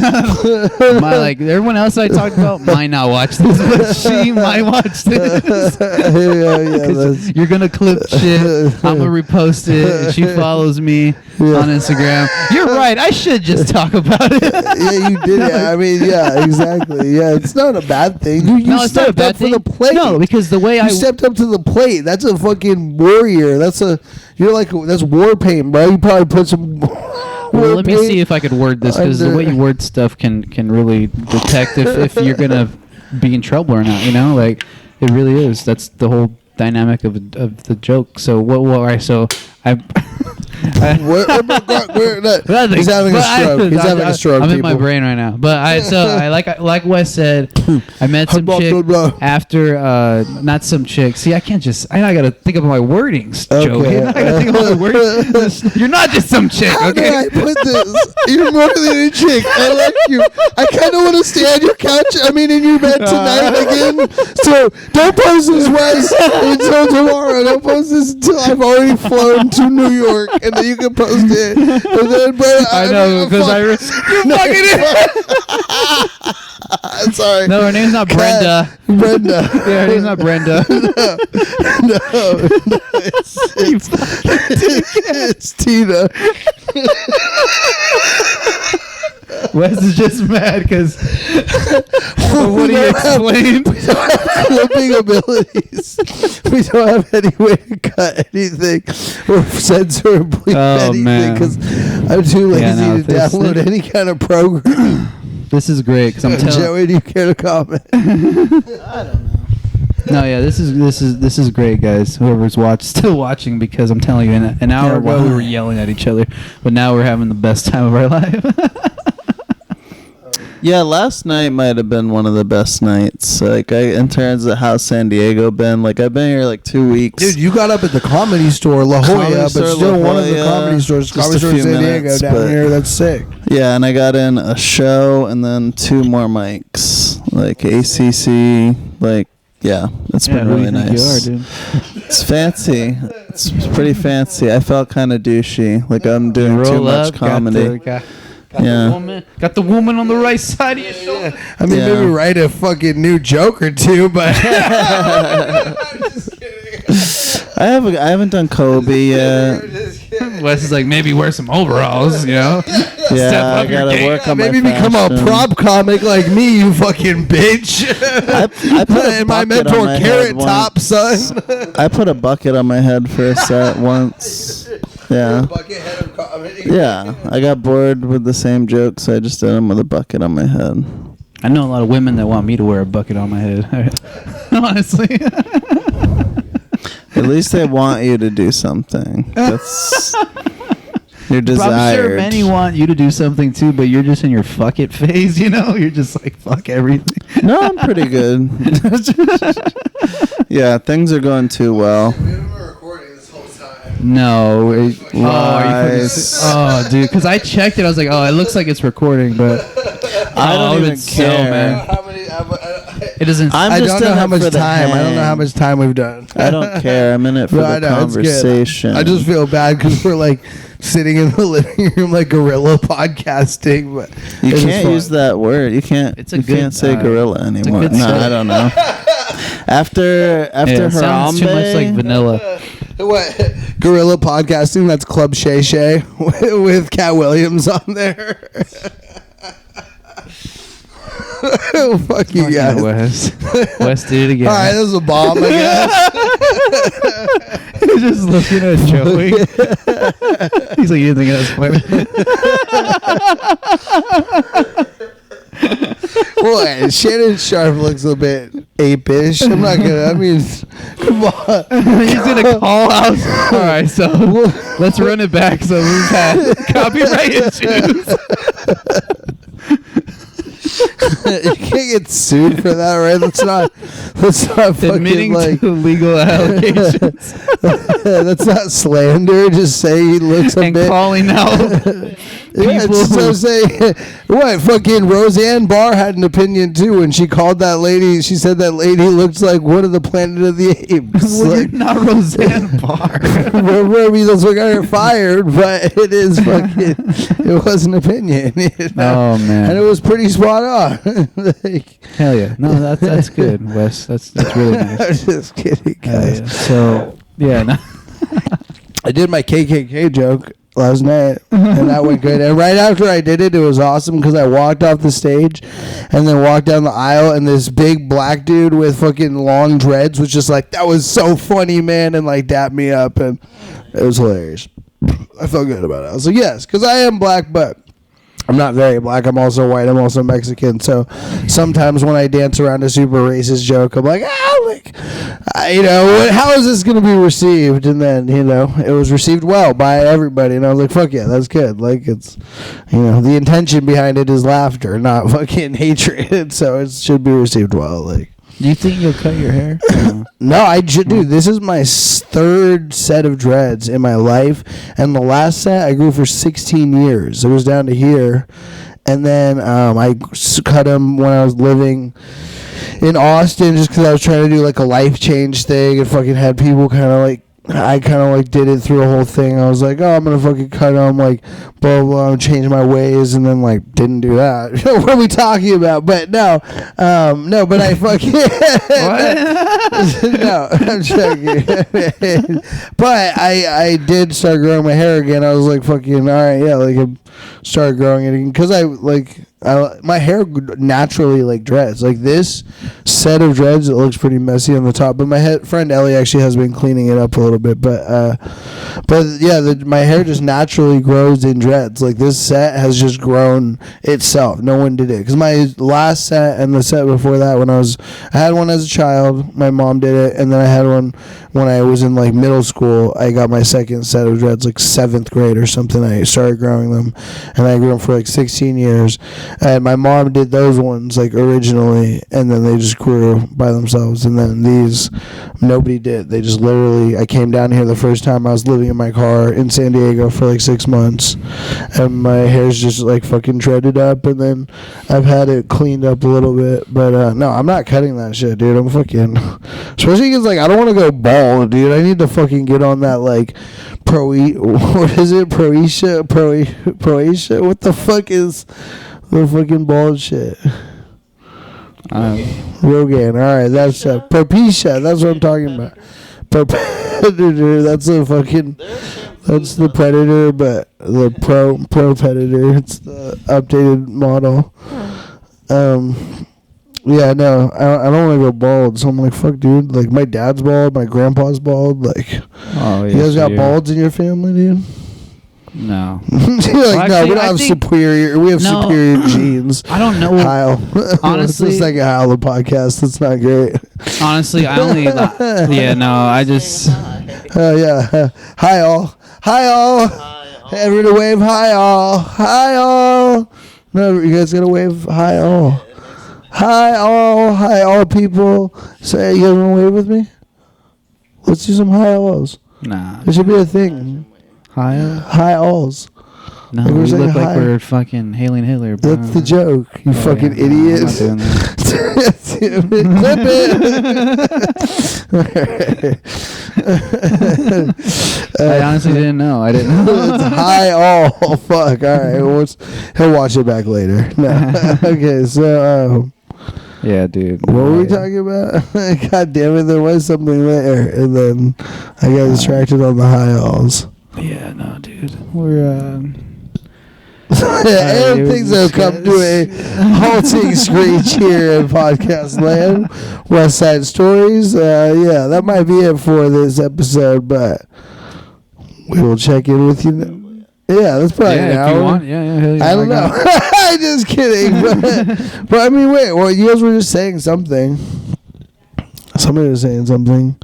Everyone else I talked about might not watch this, but she might watch this. yeah, that's, You're gonna clip shit. I'm gonna repost it. And she follows me on Instagram. You're right. I should just talk about it. yeah, you did it. I mean, yeah, exactly. Yeah, it's not a bad thing. You No, it's not a stepped bad up thing. for the plate. No, because the way You I stepped up to the plate. That's a fucking warrior. That's war paint, bro. You probably put some. Well, let me see if I could word this, because the way you word stuff can really detect if you're gonna be in trouble or not. You know, like it really is. That's the whole dynamic of the joke. So what? All right. So I. He's having a stroke. He's having a stroke. I'm in my brain right now. But I like Wes said, I met some chick after not some chick. See, I gotta think about my wordings, Joe. Okay. I gotta think about my wordings. You're not just some chick, How did okay? I put this? You're more than a chick. I like you. I kind of want to stay on your couch. I mean, in your bed tonight again. So don't post this, Wes, until tomorrow. Don't post this until I've already flown to New York, and then you can post it. And then, bro, I know, because you're fucking it. Sorry. No, her name's not Brenda. Brenda. Yeah, her name's not Brenda. No, it's Tina. Wes is just mad because what do you explain? We don't have clipping abilities. We don't have any way to cut anything or censor or bleep anything man. because I'm too lazy to this- download any kind of program. This is great because I'm telling. Joey, do you care to comment? I don't know. No, yeah, this is great, guys. Whoever's still watching, because I'm telling you, an hour ago we were yelling at each other, but now we're having the best time of our life. Yeah, last night might have been one of the best nights. Like, in terms of how San Diego been. Like, I've been here like 2 weeks. Dude, you got up at the Comedy Store, La Jolla, but still one of the comedy stores. Comedy Store in San Diego down here. That's sick. Yeah, and I got in a show and then 2 more mics, like ACC. Like, yeah, it's been really nice. You are, dude? It's fancy. It's pretty fancy. I felt kind of douchey, like I'm doing too much comedy. Got the woman on the right side of your shoulder. Yeah. I mean, maybe write a fucking new joke or two, but I'm just kidding. I haven't done Kobe yet. Wes is like, maybe wear some overalls, you know? Yeah, I gotta work on maybe my become a prop comic like me, you fucking bitch. I put a my bucket mentor, on my Carrot head Top, once. son. I put a bucket on my head for a set once. Yeah. Bucket head of comedy. Yeah, I got bored with the same jokes, so I just did them with a bucket on my head. I know a lot of women that want me to wear a bucket on my head. Honestly. At least they want you to do something. That's your desire. I'm sure many want you to do something too, but you're just in your fuck it phase, you know? You're just like, fuck everything. No, I'm pretty good. Yeah, things are going too well. No. Lies. Dude, because I checked it. I was like, it looks like it's recording, but I don't even care. Man. It doesn't. I don't know how much time. I don't know how much time we've done. I don't care. I'm in it for the conversation. I just feel bad because we're like sitting in the living room like gorilla podcasting. But you can't use that word. You can't. You can't say gorilla anymore. No, I don't know. After it sounds too much like vanilla. What? Gorilla podcasting? That's Club Shay Shay with Cat Williams on there. Fuck you guys. Wes did it again. All right, this is a bomb, I guess. He's just looking at Joey. He's like, you didn't think that was funny? Boy, Shannon Sharp looks a bit ape-ish. I'm not gonna. I mean, come on. He's gonna call out. All right, so let's run it back. So we've had copyright issues. You can't get sued for that, right? Let's not fucking admitting like to legal allegations. That's not slander. Just say he looks a and bit calling out Yeah, people. so say what? Fucking Roseanne Barr had an opinion too, and she called that lady. She said that lady looks like one of the Planet of the Apes. Well, like, you're not Roseanne Barr. That's what got her fired, but it is fucking. It was an opinion. You know? Oh man, and it was pretty spot on. Like, hell yeah, no, that's good, Wes. That's really nice. I'm just kidding, guys. Yeah. So yeah, no. I did my KKK joke last night, and that went good. And right after I did it, it was awesome because I walked off the stage and then walked down the aisle, and this big black dude with fucking long dreads was just like, that was so funny, man, and like dapped me up, and it was hilarious. I felt good about it. I was like, yes, because I am black, but I'm not very black. I'm also white. I'm also Mexican. So sometimes when I dance around a super racist joke, I'm like, how is this going to be received? And then, it was received well by everybody. And I was like, fuck yeah, that's good. Like, it's, the intention behind it is laughter, not fucking hatred. So it should be received well. Like, Do you think you'll cut your hair? No, dude, this is my third set of dreads in my life, and the last set I grew for 16 years. It was down to here, and then I cut them when I was living in Austin just because I was trying to do like a life change thing and fucking had people I kind of like did it through a whole thing. I was like, I'm going to fucking cut them, like, blah, blah, and change my ways, and then, like, didn't do that. What are we talking about? But no, but I fucking... No, I'm joking. But I did start growing my hair again. I was like, fucking, all right, yeah, like, I started growing it again. Because my hair naturally like dreads. Like this set of dreads, it looks pretty messy on the top. But my friend Ellie actually has been cleaning it up a little little bit, but yeah, my hair just naturally grows in dreads. Like this set has just grown itself. No one did it because my last set and the set before that, I had one as a child. My mom did it, and then I had one when I was in like middle school. I got my second set of dreads like 7th grade or something. I started growing them, and I grew them for like 16 years. And my mom did those ones like originally, and then they just grew by themselves. And then these, nobody did. They just literally, I came down here the first time. I was living in my car in San Diego for like 6 months, and my hair's just like fucking shredded up, and then I've had it cleaned up a little bit. But no, I'm not cutting that shit, dude. I'm fucking, especially because like I don't want to go bald, dude. I need to fucking get on that like what is it? Proecia? What the fuck is the fucking bald shit? Rogaine. All right, that's Propecia. That's what I'm talking about. Predator. That's the Predator, but the Pro Predator. It's the updated model. Yeah, no, I don't want to go bald. So I'm like, fuck, dude. Like my dad's bald, my grandpa's bald. Like, you guys got balds in your family, dude? No. Like, no, we don't have superior. We have superior genes. I don't know. Heil. Honestly, it's like a Heil the podcast. That's not great. Honestly, I only. Yeah, no, I just. Yeah. Hi all. Hi all. Everyone wave. Hi all. Hi all. No, you guys gotta wave. Hi all. Hi all. Hi all people. Say, you guys wanna wave with me? Let's do some hi alls. Nah. There should be a thing. Hi alls. No, we look like we're fucking hailing Hitler, bro. That's the joke, you fucking idiot. Clip it. I honestly didn't know. I didn't know. It's hi all. Fuck. All right. He'll watch it back later. No. Okay. So. Yeah, dude. What were we talking about? God damn it! There was something there, and then I got distracted on the high alls. Yeah. No, dude. We're and things have come to a halting screech here in podcast land. West Side Stories. Yeah, that might be it for this episode, but we will check in with you. Yeah, that's probably an hour. If you want. Yeah. I don't know. I'm just kidding. But I mean, wait. Well, you guys were just saying something. Somebody was saying something.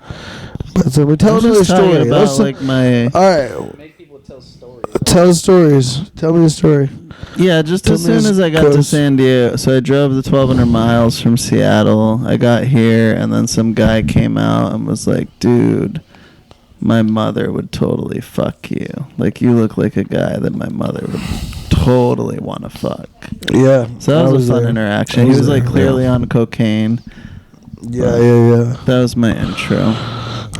But so we're telling another story. About, like my. All right. Make people tell stories. Tell stories. Tell me a story. Yeah, just as soon as I got to San Diego, so I drove the 1,200 miles from Seattle. I got here, and then some guy came out and was like, "Dude, my mother would totally fuck you. Like, you look like a guy that my mother would totally want to fuck." Yeah. So that was a fun interaction. He was like clearly on cocaine. Yeah. That was my intro.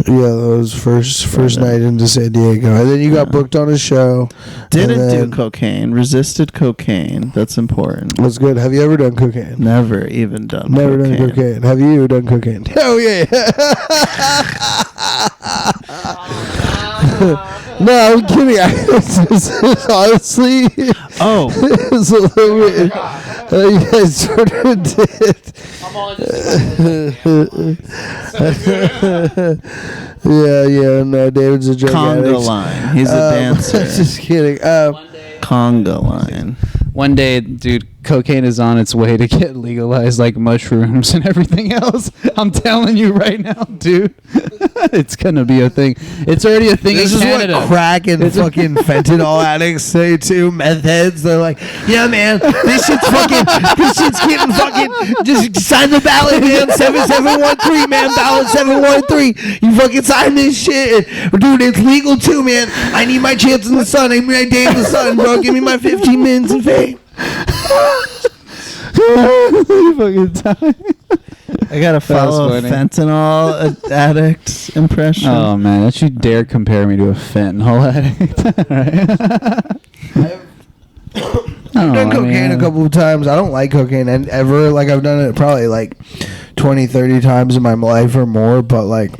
Yeah, that was first night into San Diego. And then you got booked on a show. Didn't do cocaine. Resisted cocaine. That's important. That's good. Have you ever done cocaine? Never even done Never cocaine. done cocaine. Have you done cocaine? Oh, yeah. No, I'm kidding. Honestly. Oh. It's a little bit. You guys sort of did. Yeah. No, David's a drug addict. Conga line. He's a dancer. Just kidding. Conga line. One day, dude, cocaine is on its way to get legalized, like mushrooms and everything else. I'm telling you right now, dude. It's gonna be a thing. It's already a thing in Canada. This is what crack and fucking fentanyl addicts say too. Meth heads, they're like, yeah, man, this shit's getting fucking, just sign the ballot, man, 7713, man, ballot 713. You fucking sign this shit. Dude, it's legal too, man. I need my chance in the sun. I need my day in the sun, bro. Give me my 15 minutes of fame. Fucking time. I gotta follow a fentanyl addict impression. Oh man, don't you dare compare me to a fentanyl addict. I've done cocaine a couple of times. I don't like cocaine ever. Like, I've done it probably like 20, 30 times in my life or more, but like,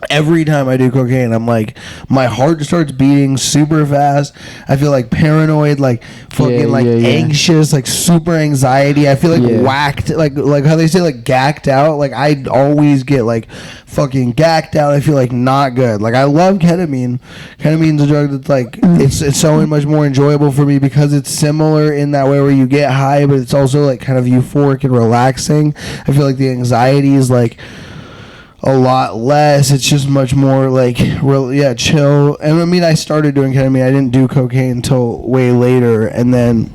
every time I do cocaine, I'm like, my heart starts beating super fast. I feel like paranoid, like fucking anxious, like super anxiety. I feel like whacked, like how they say like gacked out. Like I always get like fucking gacked out. I feel like not good. Like I love ketamine. Ketamine's a drug that's like it's so much more enjoyable for me because it's similar in that way where you get high, but it's also like kind of euphoric and relaxing. I feel like the anxiety is like a lot less. It's just much more like chill. And I mean, I started doing ketamine. I didn't do cocaine until way later, and then,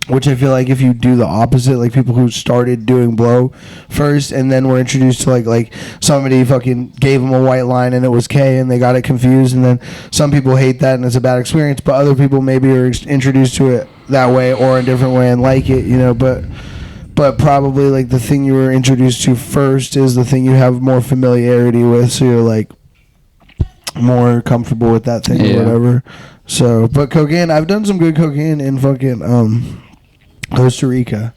which I feel like if you do the opposite, like people who started doing blow first and then were introduced to like somebody fucking gave them a white line and it was K and they got it confused, and then some people hate that and it's a bad experience, but other people maybe are introduced to it that way or a different way and like it, you know, but probably like the thing you were introduced to first is the thing you have more familiarity with, so you're like more comfortable with that thing or whatever. So, but cocaine, I've done some good cocaine in fucking Costa Rica.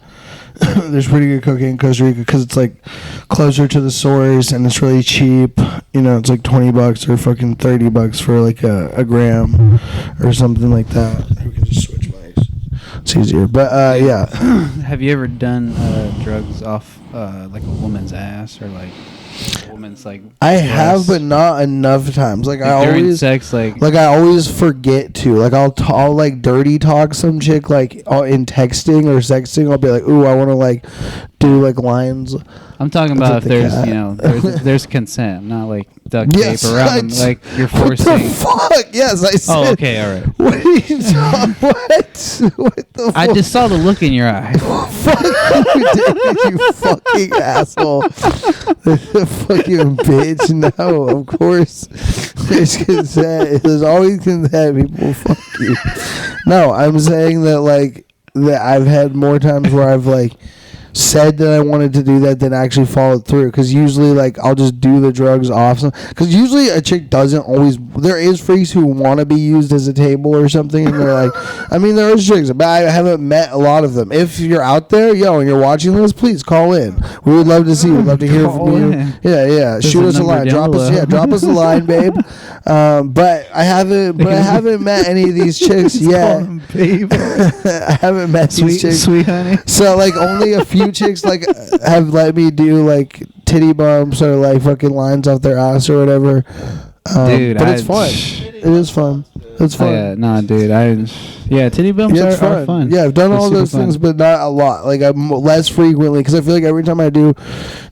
There's pretty good cocaine in Costa Rica because it's like closer to the source and it's really cheap. You know, it's like $20 or fucking $30 for like a gram or something like that. We can just switch mics. It's easier, but yeah. Have you ever done drugs off like a woman's ass or like a woman's like? I have, but not enough times. Like I during always sex, like I always forget to. Like I'll like dirty talk some chick like in texting or sexting. I'll be like, ooh, I want to like do like lines. I'm talking about if there's cat. You know there's consent, not like duct tape around them, like you're forcing. What the fuck? Yes, I said. Oh, okay, all right. What are you talking? What the fuck? I just saw the look in your eye. Fuck you fucking asshole. Fucking bitch. No, of course. There's consent. There's always consent, people. Fuck you. No, I'm saying that like that I've had more times where I've like said that I wanted to do that than actually followed through, because usually like I'll just do the drugs off, because usually a chick doesn't always. There is freaks who want to be used as a table or something, and they're like, I mean, there is chicks, but I haven't met a lot of them. If you're out there, and you're watching this, please call in. We would love to see you. We'd love to hear from you. Yeah. Shoot us a line. Drop us a line, babe. But I haven't met any of these chicks yet. I haven't met these chicks, sweet honey. So like only a few chicks like have let me do like titty bumps or like fucking lines off their ass or whatever. Dude, but it's fun. It is fun. It's fun. Yeah, nah, dude. Titty bumps are fun. Yeah, I've done all those things, but not a lot. Like I'm less frequently, because I feel like every time I do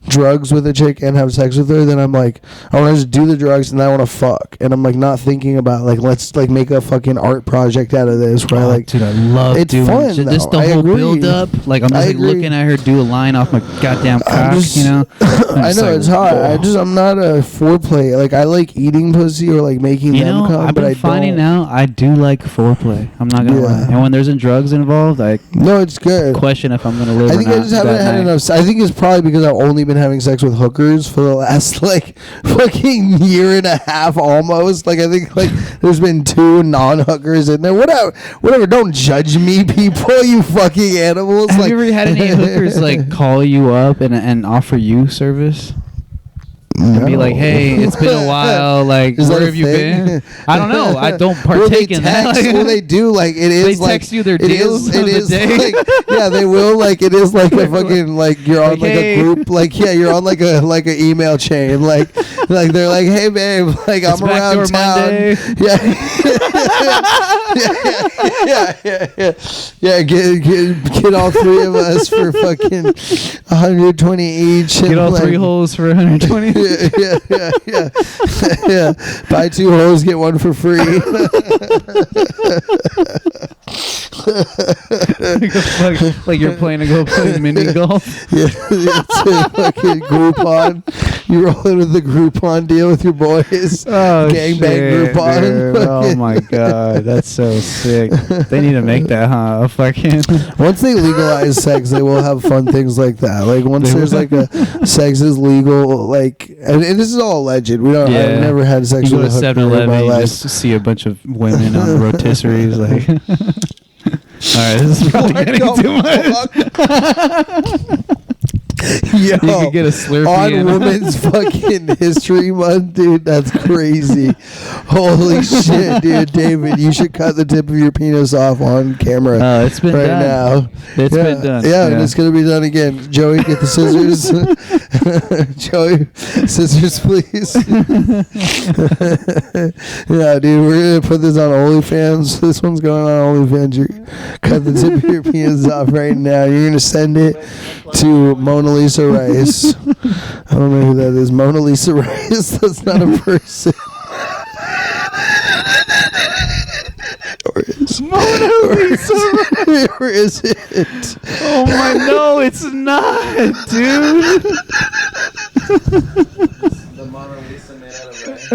drugs with a chick and have sex with her, then I'm like, I want to just do the drugs and then I want to fuck, and I'm like not thinking about like let's like make a fucking art project out of this. Where dude, I love it's doing fun. Just the whole build up. Like I'm just like looking at her do a line off my goddamn cock, you know. I know like, it's hot. I'm not a foreplay. Like I like eating pussy or like making them come. I've been finding out I do like foreplay. I'm not gonna lie. And when there's drugs involved, it's good. Question if I'm gonna live. I think I just haven't had enough. I think it's probably because I've only been having sex with hookers for the last like fucking year and a half almost. Like I think like there's been 2 non-hookers in there. Whatever. Don't judge me, people. You fucking animals. Have you ever had any hookers like call you up and offer you service? And be like, hey, it's been a while. Like, where have you been? I don't know. I don't partake in that. Well, they do. Like, it is. They text you their deals of the day. Like, yeah, they will. Like, it is like a fucking like you're on like a group. Like, yeah, you're on like a email chain. Like they're like, hey, babe, like I'm around town. Yeah. Get all 3 of us for fucking 120 each. Get all 3 holes for 120. Yeah. Buy 2 holes, get 1 for free. like you're playing to go play mini golf. Yeah, it's a fucking Groupon. You roll into the Groupon deal with your boys. Oh, gangbang Groupon. Oh my god, that's so sick. They need to make that, huh? Fucking. Once they legalize sex, they will have fun things like that. Like once there's like a sex is legal, like, and this is all alleged. We don't. Yeah. I've never had sex with a hooker in my life. Just see a bunch of women on rotisseries, like. All right, this is probably getting too much. Yo, You could get a Slurpee on Women's fucking History Month, dude. That's crazy. Holy shit, dude. David, you should cut the tip of your penis off on camera. Oh, it's been right done. now. It's been done. Yeah, and it's gonna be done again. Joey, get the scissors. Joey, scissors, please. Yeah, dude, we're gonna put this on OnlyFans. This one's going on OnlyFans. You cut the tip of your penis off right now. You're gonna send it to Mona Lisa Rice. I don't know who that is. Mona Lisa Rice. That's not a person. Or is Mona Lisa Rice. Or is it? Oh my, no, it's not, dude. The Mona Lisa made out of rice.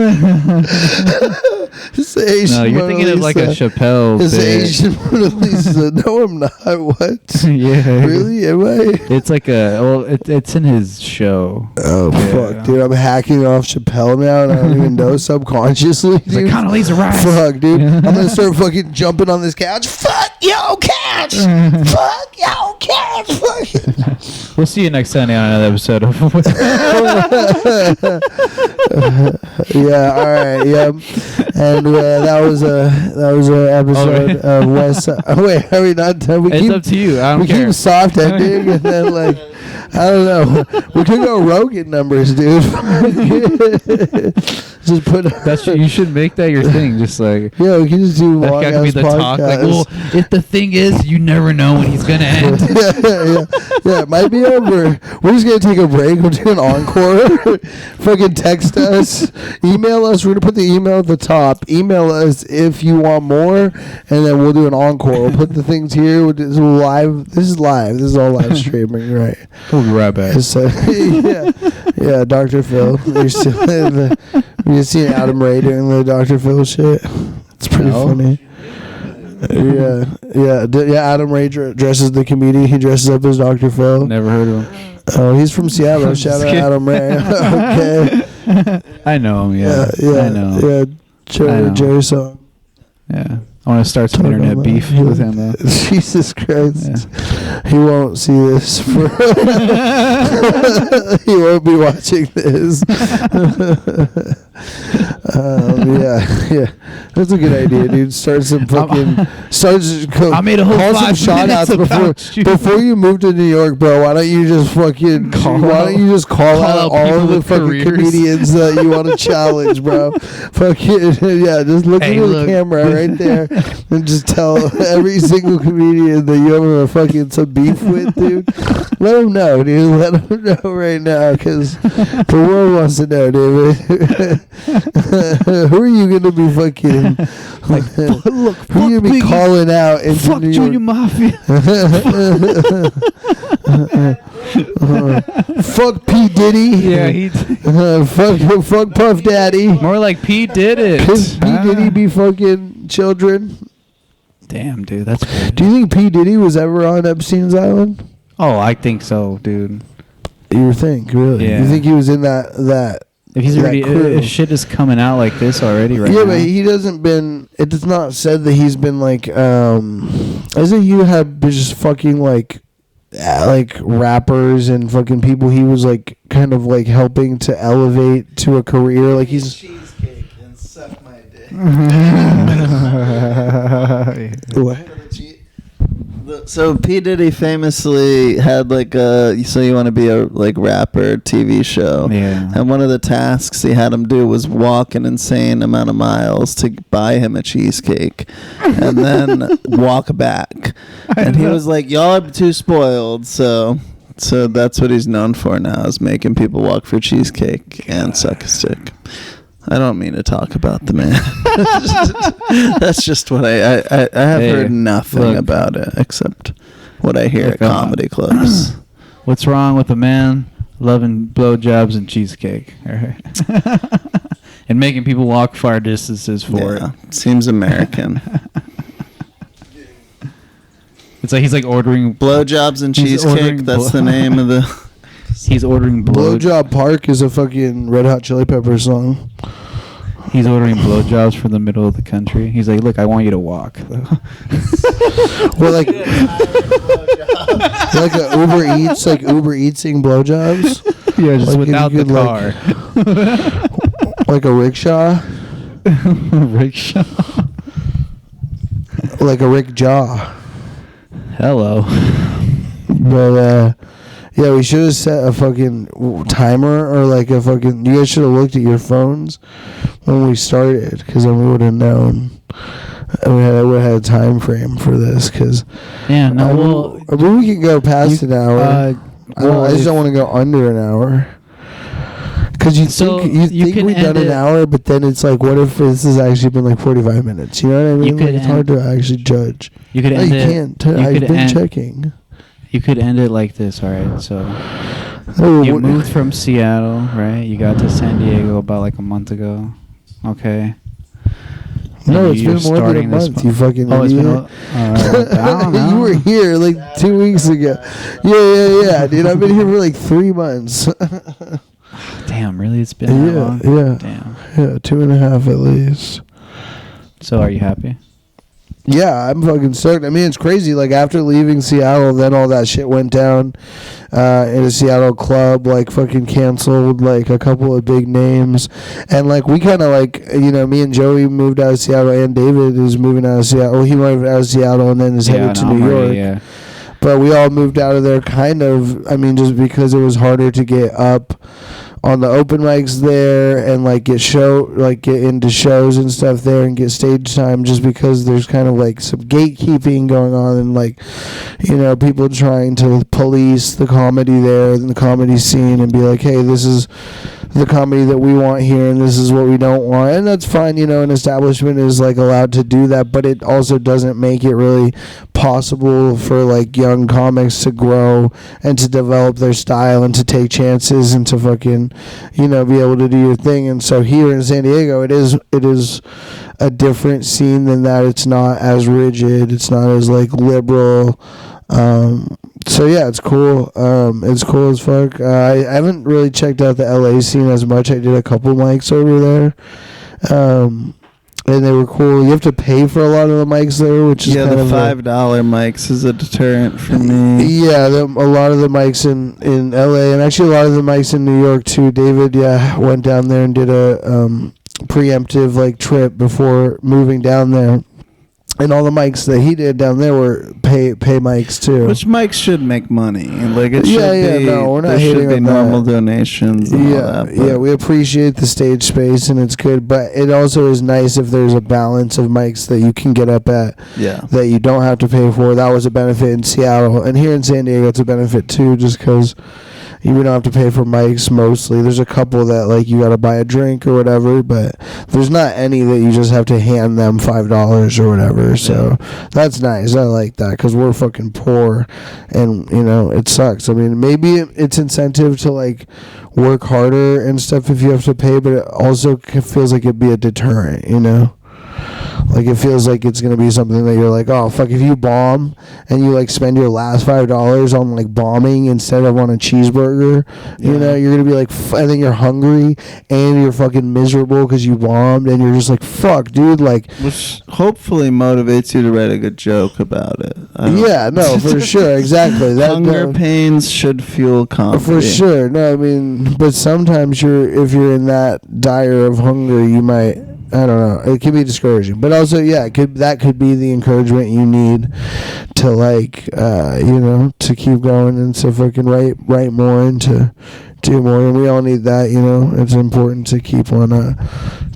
It's the Asian No, you're Mona thinking of like a Lisa. Chappelle It's the bit. Asian Mona Lisa. No, I'm not. What? Yeah. Really? Am I? It's like it's in his show. Oh, Yeah. fuck, dude. I'm hacking off Chappelle now, and I don't even know subconsciously, It's like dude. Condoleezza Rice. Fuck, dude. I'm gonna start fucking jumping on this couch. Fuck yo, couch. Fuck yo, couch. Fuck. We'll see you next Sunday on another episode of. Yeah, all right, yep. And that was a episode of West. Wait, are we not done? We It's up to you. I don't care. keep soft ending, and then like I don't know. We could go Rogan numbers, dude. Just put. You should make that your thing. Just like Yeah, we can just do that long guy could be ass the talk. Like, podcasts. well, if the thing is, you never know when he's gonna end. Yeah, it might be over. We're just gonna take a break. We'll do an encore. Fucking text us, email us. We're gonna put the email at the top. Email us if you want more, and then we'll do an encore. We'll put the things here. We'll do live. This is live. This is all live streaming, right? We'll be right back. So, yeah, Dr. Phil. You're still in the. You seen Adam Ray doing the Dr. Phil shit? It's pretty funny. Yeah. Adam Ray dresses the comedian. He dresses up as Dr. Phil. Never heard of him. Oh, he's from Seattle. Shout out Adam Ray. Okay. I know him. Yeah. I know. Yeah, Jerry song. Yeah. I want to start some Talk internet about beef that. with him though. Jesus Christ. He won't see this. He won't be watching this. Yeah. That's a good idea, dude. Start some fucking. I made a whole call some 5 shout minutes outs about you. before you move to New York, bro. Why don't you just fucking call out all people of the with fucking careers. comedians that you want to challenge, bro? Fucking yeah, just look into the camera right there and just tell every single comedian that you have a fucking some beef with, dude. Let them know, dude. Let them know right now, because the world wants to know, David. Who are you gonna be fucking? Like, look, who are you gonna be calling out into fuck New Junior York? Mafia. Fuck P Diddy. Yeah, he. Fuck Puff Daddy. More like P did it. P Diddy be fucking children. Damn, dude, that's crazy. Do you think P Diddy was ever on Epstein's Island? Oh, I think so, dude. You think, really? Yeah. You think he was in that? If he's that already, crew? if shit is coming out like this already right Yeah, now. but he doesn't been. It does not said that he's been like. Isn't you have just fucking like rappers and fucking people he was like kind of like helping to elevate to a career, like he's cheesecake and suck my dick. What? So P Diddy famously had like a So You Want to Be a like rapper TV show. Yeah. And one of the tasks he had him do was walk an insane amount of miles to buy him a cheesecake and then walk back. And he was like, y'all are too spoiled, so that's what he's known for now, is making people walk for cheesecake and suck a stick. I don't mean to talk about the man. That's just what I have heard nothing about it except what I hear at comedy clubs. What's wrong with a man loving blowjobs and cheesecake? All right. And making people walk far distances for it. Seems American. It's like he's like ordering blowjobs and cheesecake. That's the name of the. He's ordering Blowjob Park is a fucking Red Hot Chili Peppers song. He's ordering blowjobs from the middle of the country. He's like, look, I want you to walk. Well, like Like a Uber Eatsing blowjobs. Yeah, just like without the car. Like a rickshaw. Rickshaw. Like a Rick Jaw. Hello. But yeah, we should have set a fucking timer or like a fucking. You guys should have looked at your phones when we started, because then we would have known. And we would have had a time frame for this, because Yeah, no. I mean, we can go past an hour. I just don't want to go under an hour. Because you think we've done an hour, but then it's like, what if this has actually been like 45 minutes? You know what I mean? Like, it's hard to actually judge. You could end it. I've been checking. You could end it like this, all right? So you moved from Seattle, right? You got to San Diego about like a month ago. Okay. No, it's been more than a month, you fucking idiot. It's been I don't know. You were here like 2 weeks ago. Yeah, dude. I've been here for like 3 months. Damn, really? It's been that long? Yeah. Damn. Yeah, 2.5 at least. So are you happy? Yeah, I'm fucking stoked. I mean, it's crazy. Like, after leaving Seattle, then all that shit went down in a Seattle club, like, fucking canceled, like, a couple of big names. And, like, we kind of, like, you know, me and Joey moved out of Seattle, and David is moving out of Seattle. Well, he moved out of Seattle and then is headed to New York. Yeah. But we all moved out of there kind of, I mean, just because it was harder to get up on the open mics there and like get into shows and stuff there and get stage time, just because there's kind of like some gatekeeping going on and like, you know, people trying to police the comedy there and the comedy scene and be like, hey, this is the comedy that we want here and this is what we don't want. And that's fine, you know, an establishment is like allowed to do that, but it also doesn't make it really possible for like young comics to grow and to develop their style and to take chances and to fucking, you know, be able to do your thing. And so here in San Diego, it is a different scene than that. It's not as rigid. It's not as like liberal. So yeah, it's cool. It's cool as fuck. I haven't really checked out the LA scene as much. I did a couple mics over there. And they were cool. You have to pay for a lot of the mics there, which is kind of $5 mics is a deterrent for me. Yeah, a lot of the mics in LA, and actually a lot of the mics in New York too. David, went down there and did a preemptive like trip before moving down there. And all the mics that he did down there were pay mics too. Which mics should make money. Like it should be. No, we're not there hating should be on normal that. donations. And all that, we appreciate the stage space and it's good, but it also is nice if there's a balance of mics that you can get up at. Yeah. That you don't have to pay for. That was a benefit in Seattle, and here in San Diego, it's a benefit too, just because you don't have to pay for mics mostly. There's a couple that like you got to buy a drink or whatever, but there's not any that you just have to hand them $5 or whatever. So that's nice. I like that because we're fucking poor, and you know it sucks. I mean, maybe it's incentive to like work harder and stuff if you have to pay, but it also feels like it'd be a deterrent, you know. Like it feels like it's gonna be something that you're like, oh fuck, if you bomb and you like spend your last $5 on like bombing instead of on a cheeseburger, you know, you're gonna be like, and then you're hungry and you're fucking miserable because you bombed, and you're just like, fuck, dude, like. Which hopefully motivates you to write a good joke about it. Yeah, no, for sure, exactly. Hunger pains should fuel comedy. For sure, no, I mean, but sometimes if you're in that dire of hunger, you might. I don't know. It can be discouraging, but also, that could be the encouragement you need to like, you know, to keep going and to fucking write more and to do more. And we all need that, you know. It's important to keep on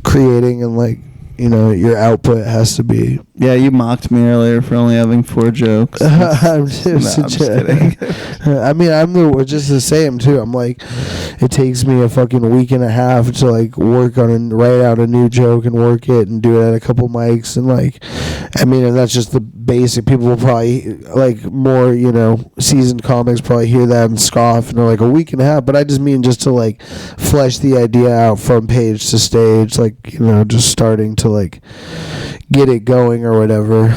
creating, and like, you know, your output has to be. Yeah, you mocked me earlier for only having 4 jokes. I'm just kidding. I mean, I'm just the same too. I'm like, it takes me a fucking week and a half to like work on and write out a new joke and work it and do it at a couple mics, and like, I mean, and that's just the basic. People will probably like more, you know, seasoned comics probably hear that and scoff, and they're like, a week and a half. But I just mean just to like flesh the idea out from page to stage, like, you know, just starting to like get it going or whatever.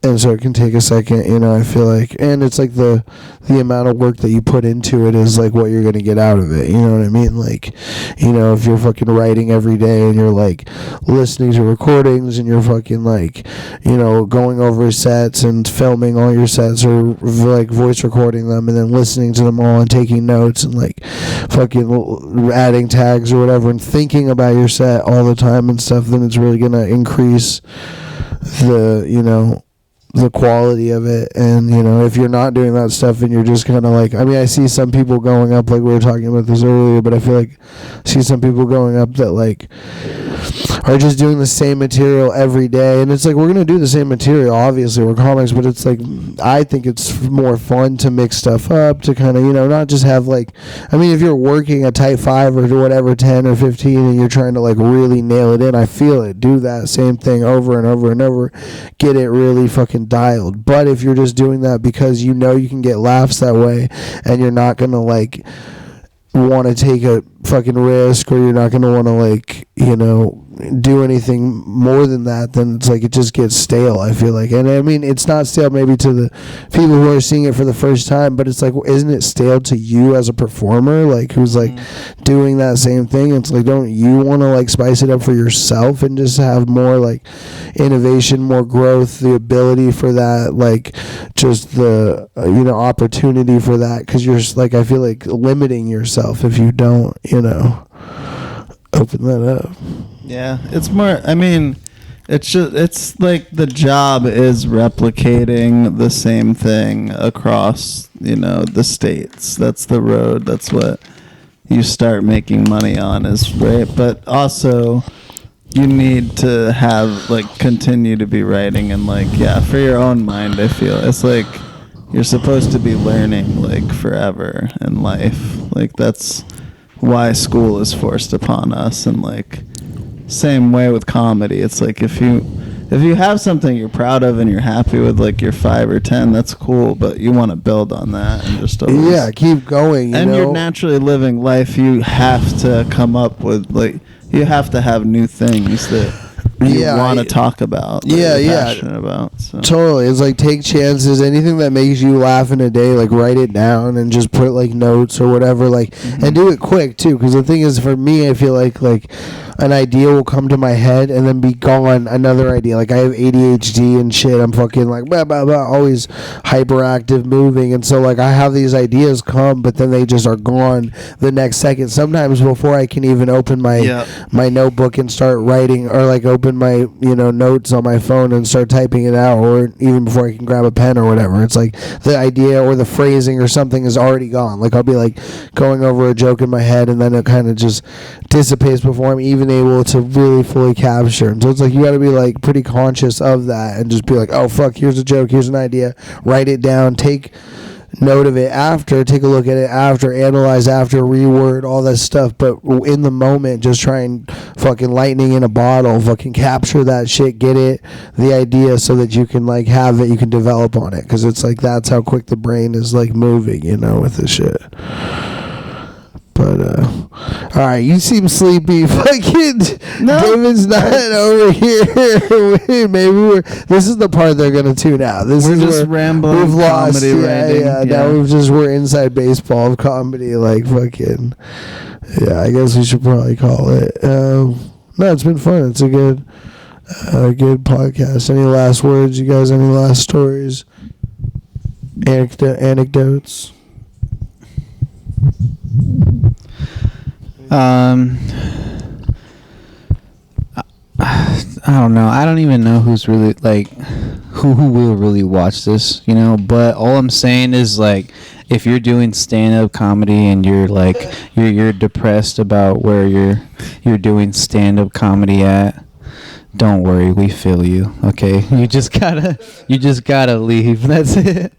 And so it can take a second, you know, I feel like. And it's like the amount of work that you put into it is like what you're going to get out of it. You know what I mean? Like, you know, if you're fucking writing every day and you're like listening to recordings and you're fucking like, you know, going over sets and filming all your sets or like voice recording them and then listening to them all and taking notes and like fucking adding tags or whatever and thinking about your set all the time and stuff, then it's really going to increase the, you know, the quality of it. And, you know, if you're not doing that stuff and you're just kind of like, I mean, I see some people going up, like we were talking about this earlier, but I feel like I see some people going up that like are just doing the same material every day. And it's like, we're going to do the same material, obviously, we're comics, but it's like, I think it's more fun to mix stuff up, to kind of, you know, not just have like, I mean, if you're working a type 5 or whatever, 10 or 15, and you're trying to like really nail it in, I feel it, do that same thing over and over and over, get it really fucking dialed. But if you're just doing that because you know you can get laughs that way and you're not gonna like want to take a fucking risk, or you're not going to want to like, you know, do anything more than that, then it's like it just gets stale, I feel like. And I mean, it's not stale maybe to the people who are seeing it for the first time, but it's like, isn't it stale to you as a performer, like who's like doing that same thing? It's like, don't you want to like spice it up for yourself and just have more like innovation, more growth, the ability for that, like just the you know, opportunity for that? Because you're just, like, I feel like limiting yourself if you don't, you know, open that up. Yeah, it's more, I mean, it's just, it's like the job is replicating the same thing across, you know, the states. That's the road. That's what you start making money on, is right. But also you need to have like continue to be writing, and like, yeah, for your own mind, I feel it's like you're supposed to be learning like forever in life. Like that's why school is forced upon us. And like same way with comedy, it's like if you have something you're proud of and you're happy with, like you're 5 or 10, that's cool, but you want to build on that and just always, yeah, keep going, and you're naturally living life. You have to come up with, like, you have to have new things that you want to talk about, that you're passionate about. So. Totally. It's like, take chances. Anything that makes you laugh in a day, like write it down and just put like notes or whatever, like, and do it quick too. Because the thing is, for me, I feel like an idea will come to my head and then be gone. Another idea, like I have ADHD and shit. I'm fucking like blah blah blah, always hyperactive, moving, and so like I have these ideas come, but then they just are gone the next second. Sometimes before I can even open my notebook and start writing, or like open my, you know, notes on my phone and start typing it out, or even before I can grab a pen or whatever. It's like the idea or the phrasing or something is already gone. Like I'll be like going over a joke in my head and then it kind of just dissipates before I'm even able to really fully capture. And so it's like you got to be like pretty conscious of that and just be like, oh fuck, here's a joke, here's an idea, write it down, take note of it after, take a look at it after, analyze after, reword, all that stuff. But in the moment, just try and fucking lightning in a bottle, fucking capture that shit, get it, the idea, so that you can like have it, you can develop on it. Because it's like that's how quick the brain is like moving, you know, with this shit. But all right, you seem sleepy. Fucking no. David's not over here. Maybe this is the part they're gonna tune out. We're just rambling. We've lost. Yeah. Now we're inside baseball of comedy. Like fucking. Yeah, I guess we should probably call it. No, it's been fun. It's a good podcast. Any last words, you guys? Any last stories? Anecdotes? I don't know. I don't even know who's really like who will really watch this, you know, but all I'm saying is like if you're doing stand-up comedy and you're like you're depressed about where you're doing stand-up comedy at, don't worry, we feel you. Okay? You just gotta leave. That's it.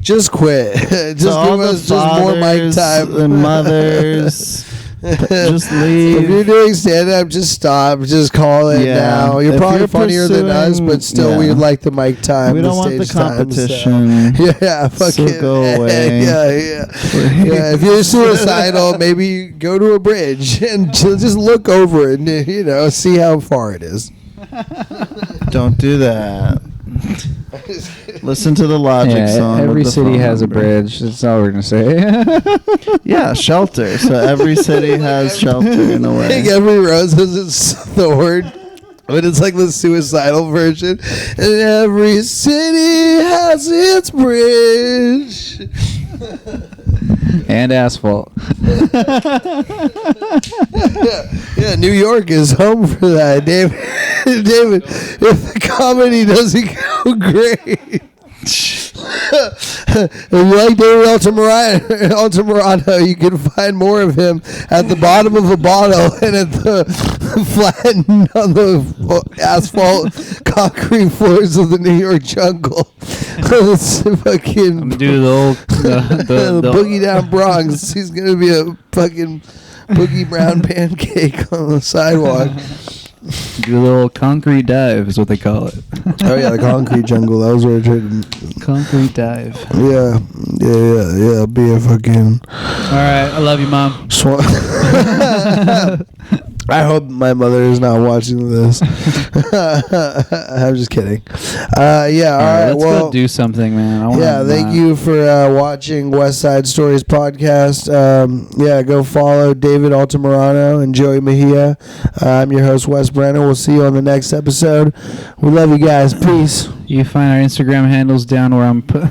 Just quit. Just give us just more mic time. And mothers, just leave. If you're doing stand-up, just stop. Just call it now. You're probably funnier than us, but still, we'd like the mic time. We don't want the competition. Yeah, fucking so go away. Yeah. If you're suicidal, maybe go to a bridge and just look over it and, you know, see how far it is. Don't do that. Listen to the Logic song. Every city has a bridge. That's all we're gonna say. Yeah, shelter. So every city has shelter in a way. I think every rose has its thorn. But it's like the suicidal version. And every city has its bridge. And asphalt. Yeah, New York is home for that, David. David, if the comedy doesn't go great. If you like David Altamirano, you can find more of him at the bottom of a bottle and at the flattened on the asphalt concrete floors of the New York jungle. It's fucking Do the boogie down Bronx. He's gonna be a fucking boogie brown pancake on the sidewalk. Do a little concrete dive is what they call it. Oh yeah, the concrete jungle. That was where I tried to. Concrete dive. Yeah. Be a fucking. All right, I love you, Mom. I hope my mother is not watching this. I'm just kidding. All right. Let's go do something, man. Thank you for watching West Side Stories podcast. Go follow David Altamirano and Joey Mejia. I'm your host, Wes Brenner. We'll see you on the next episode. We love you guys. Peace. You find our Instagram handles down where I'm put.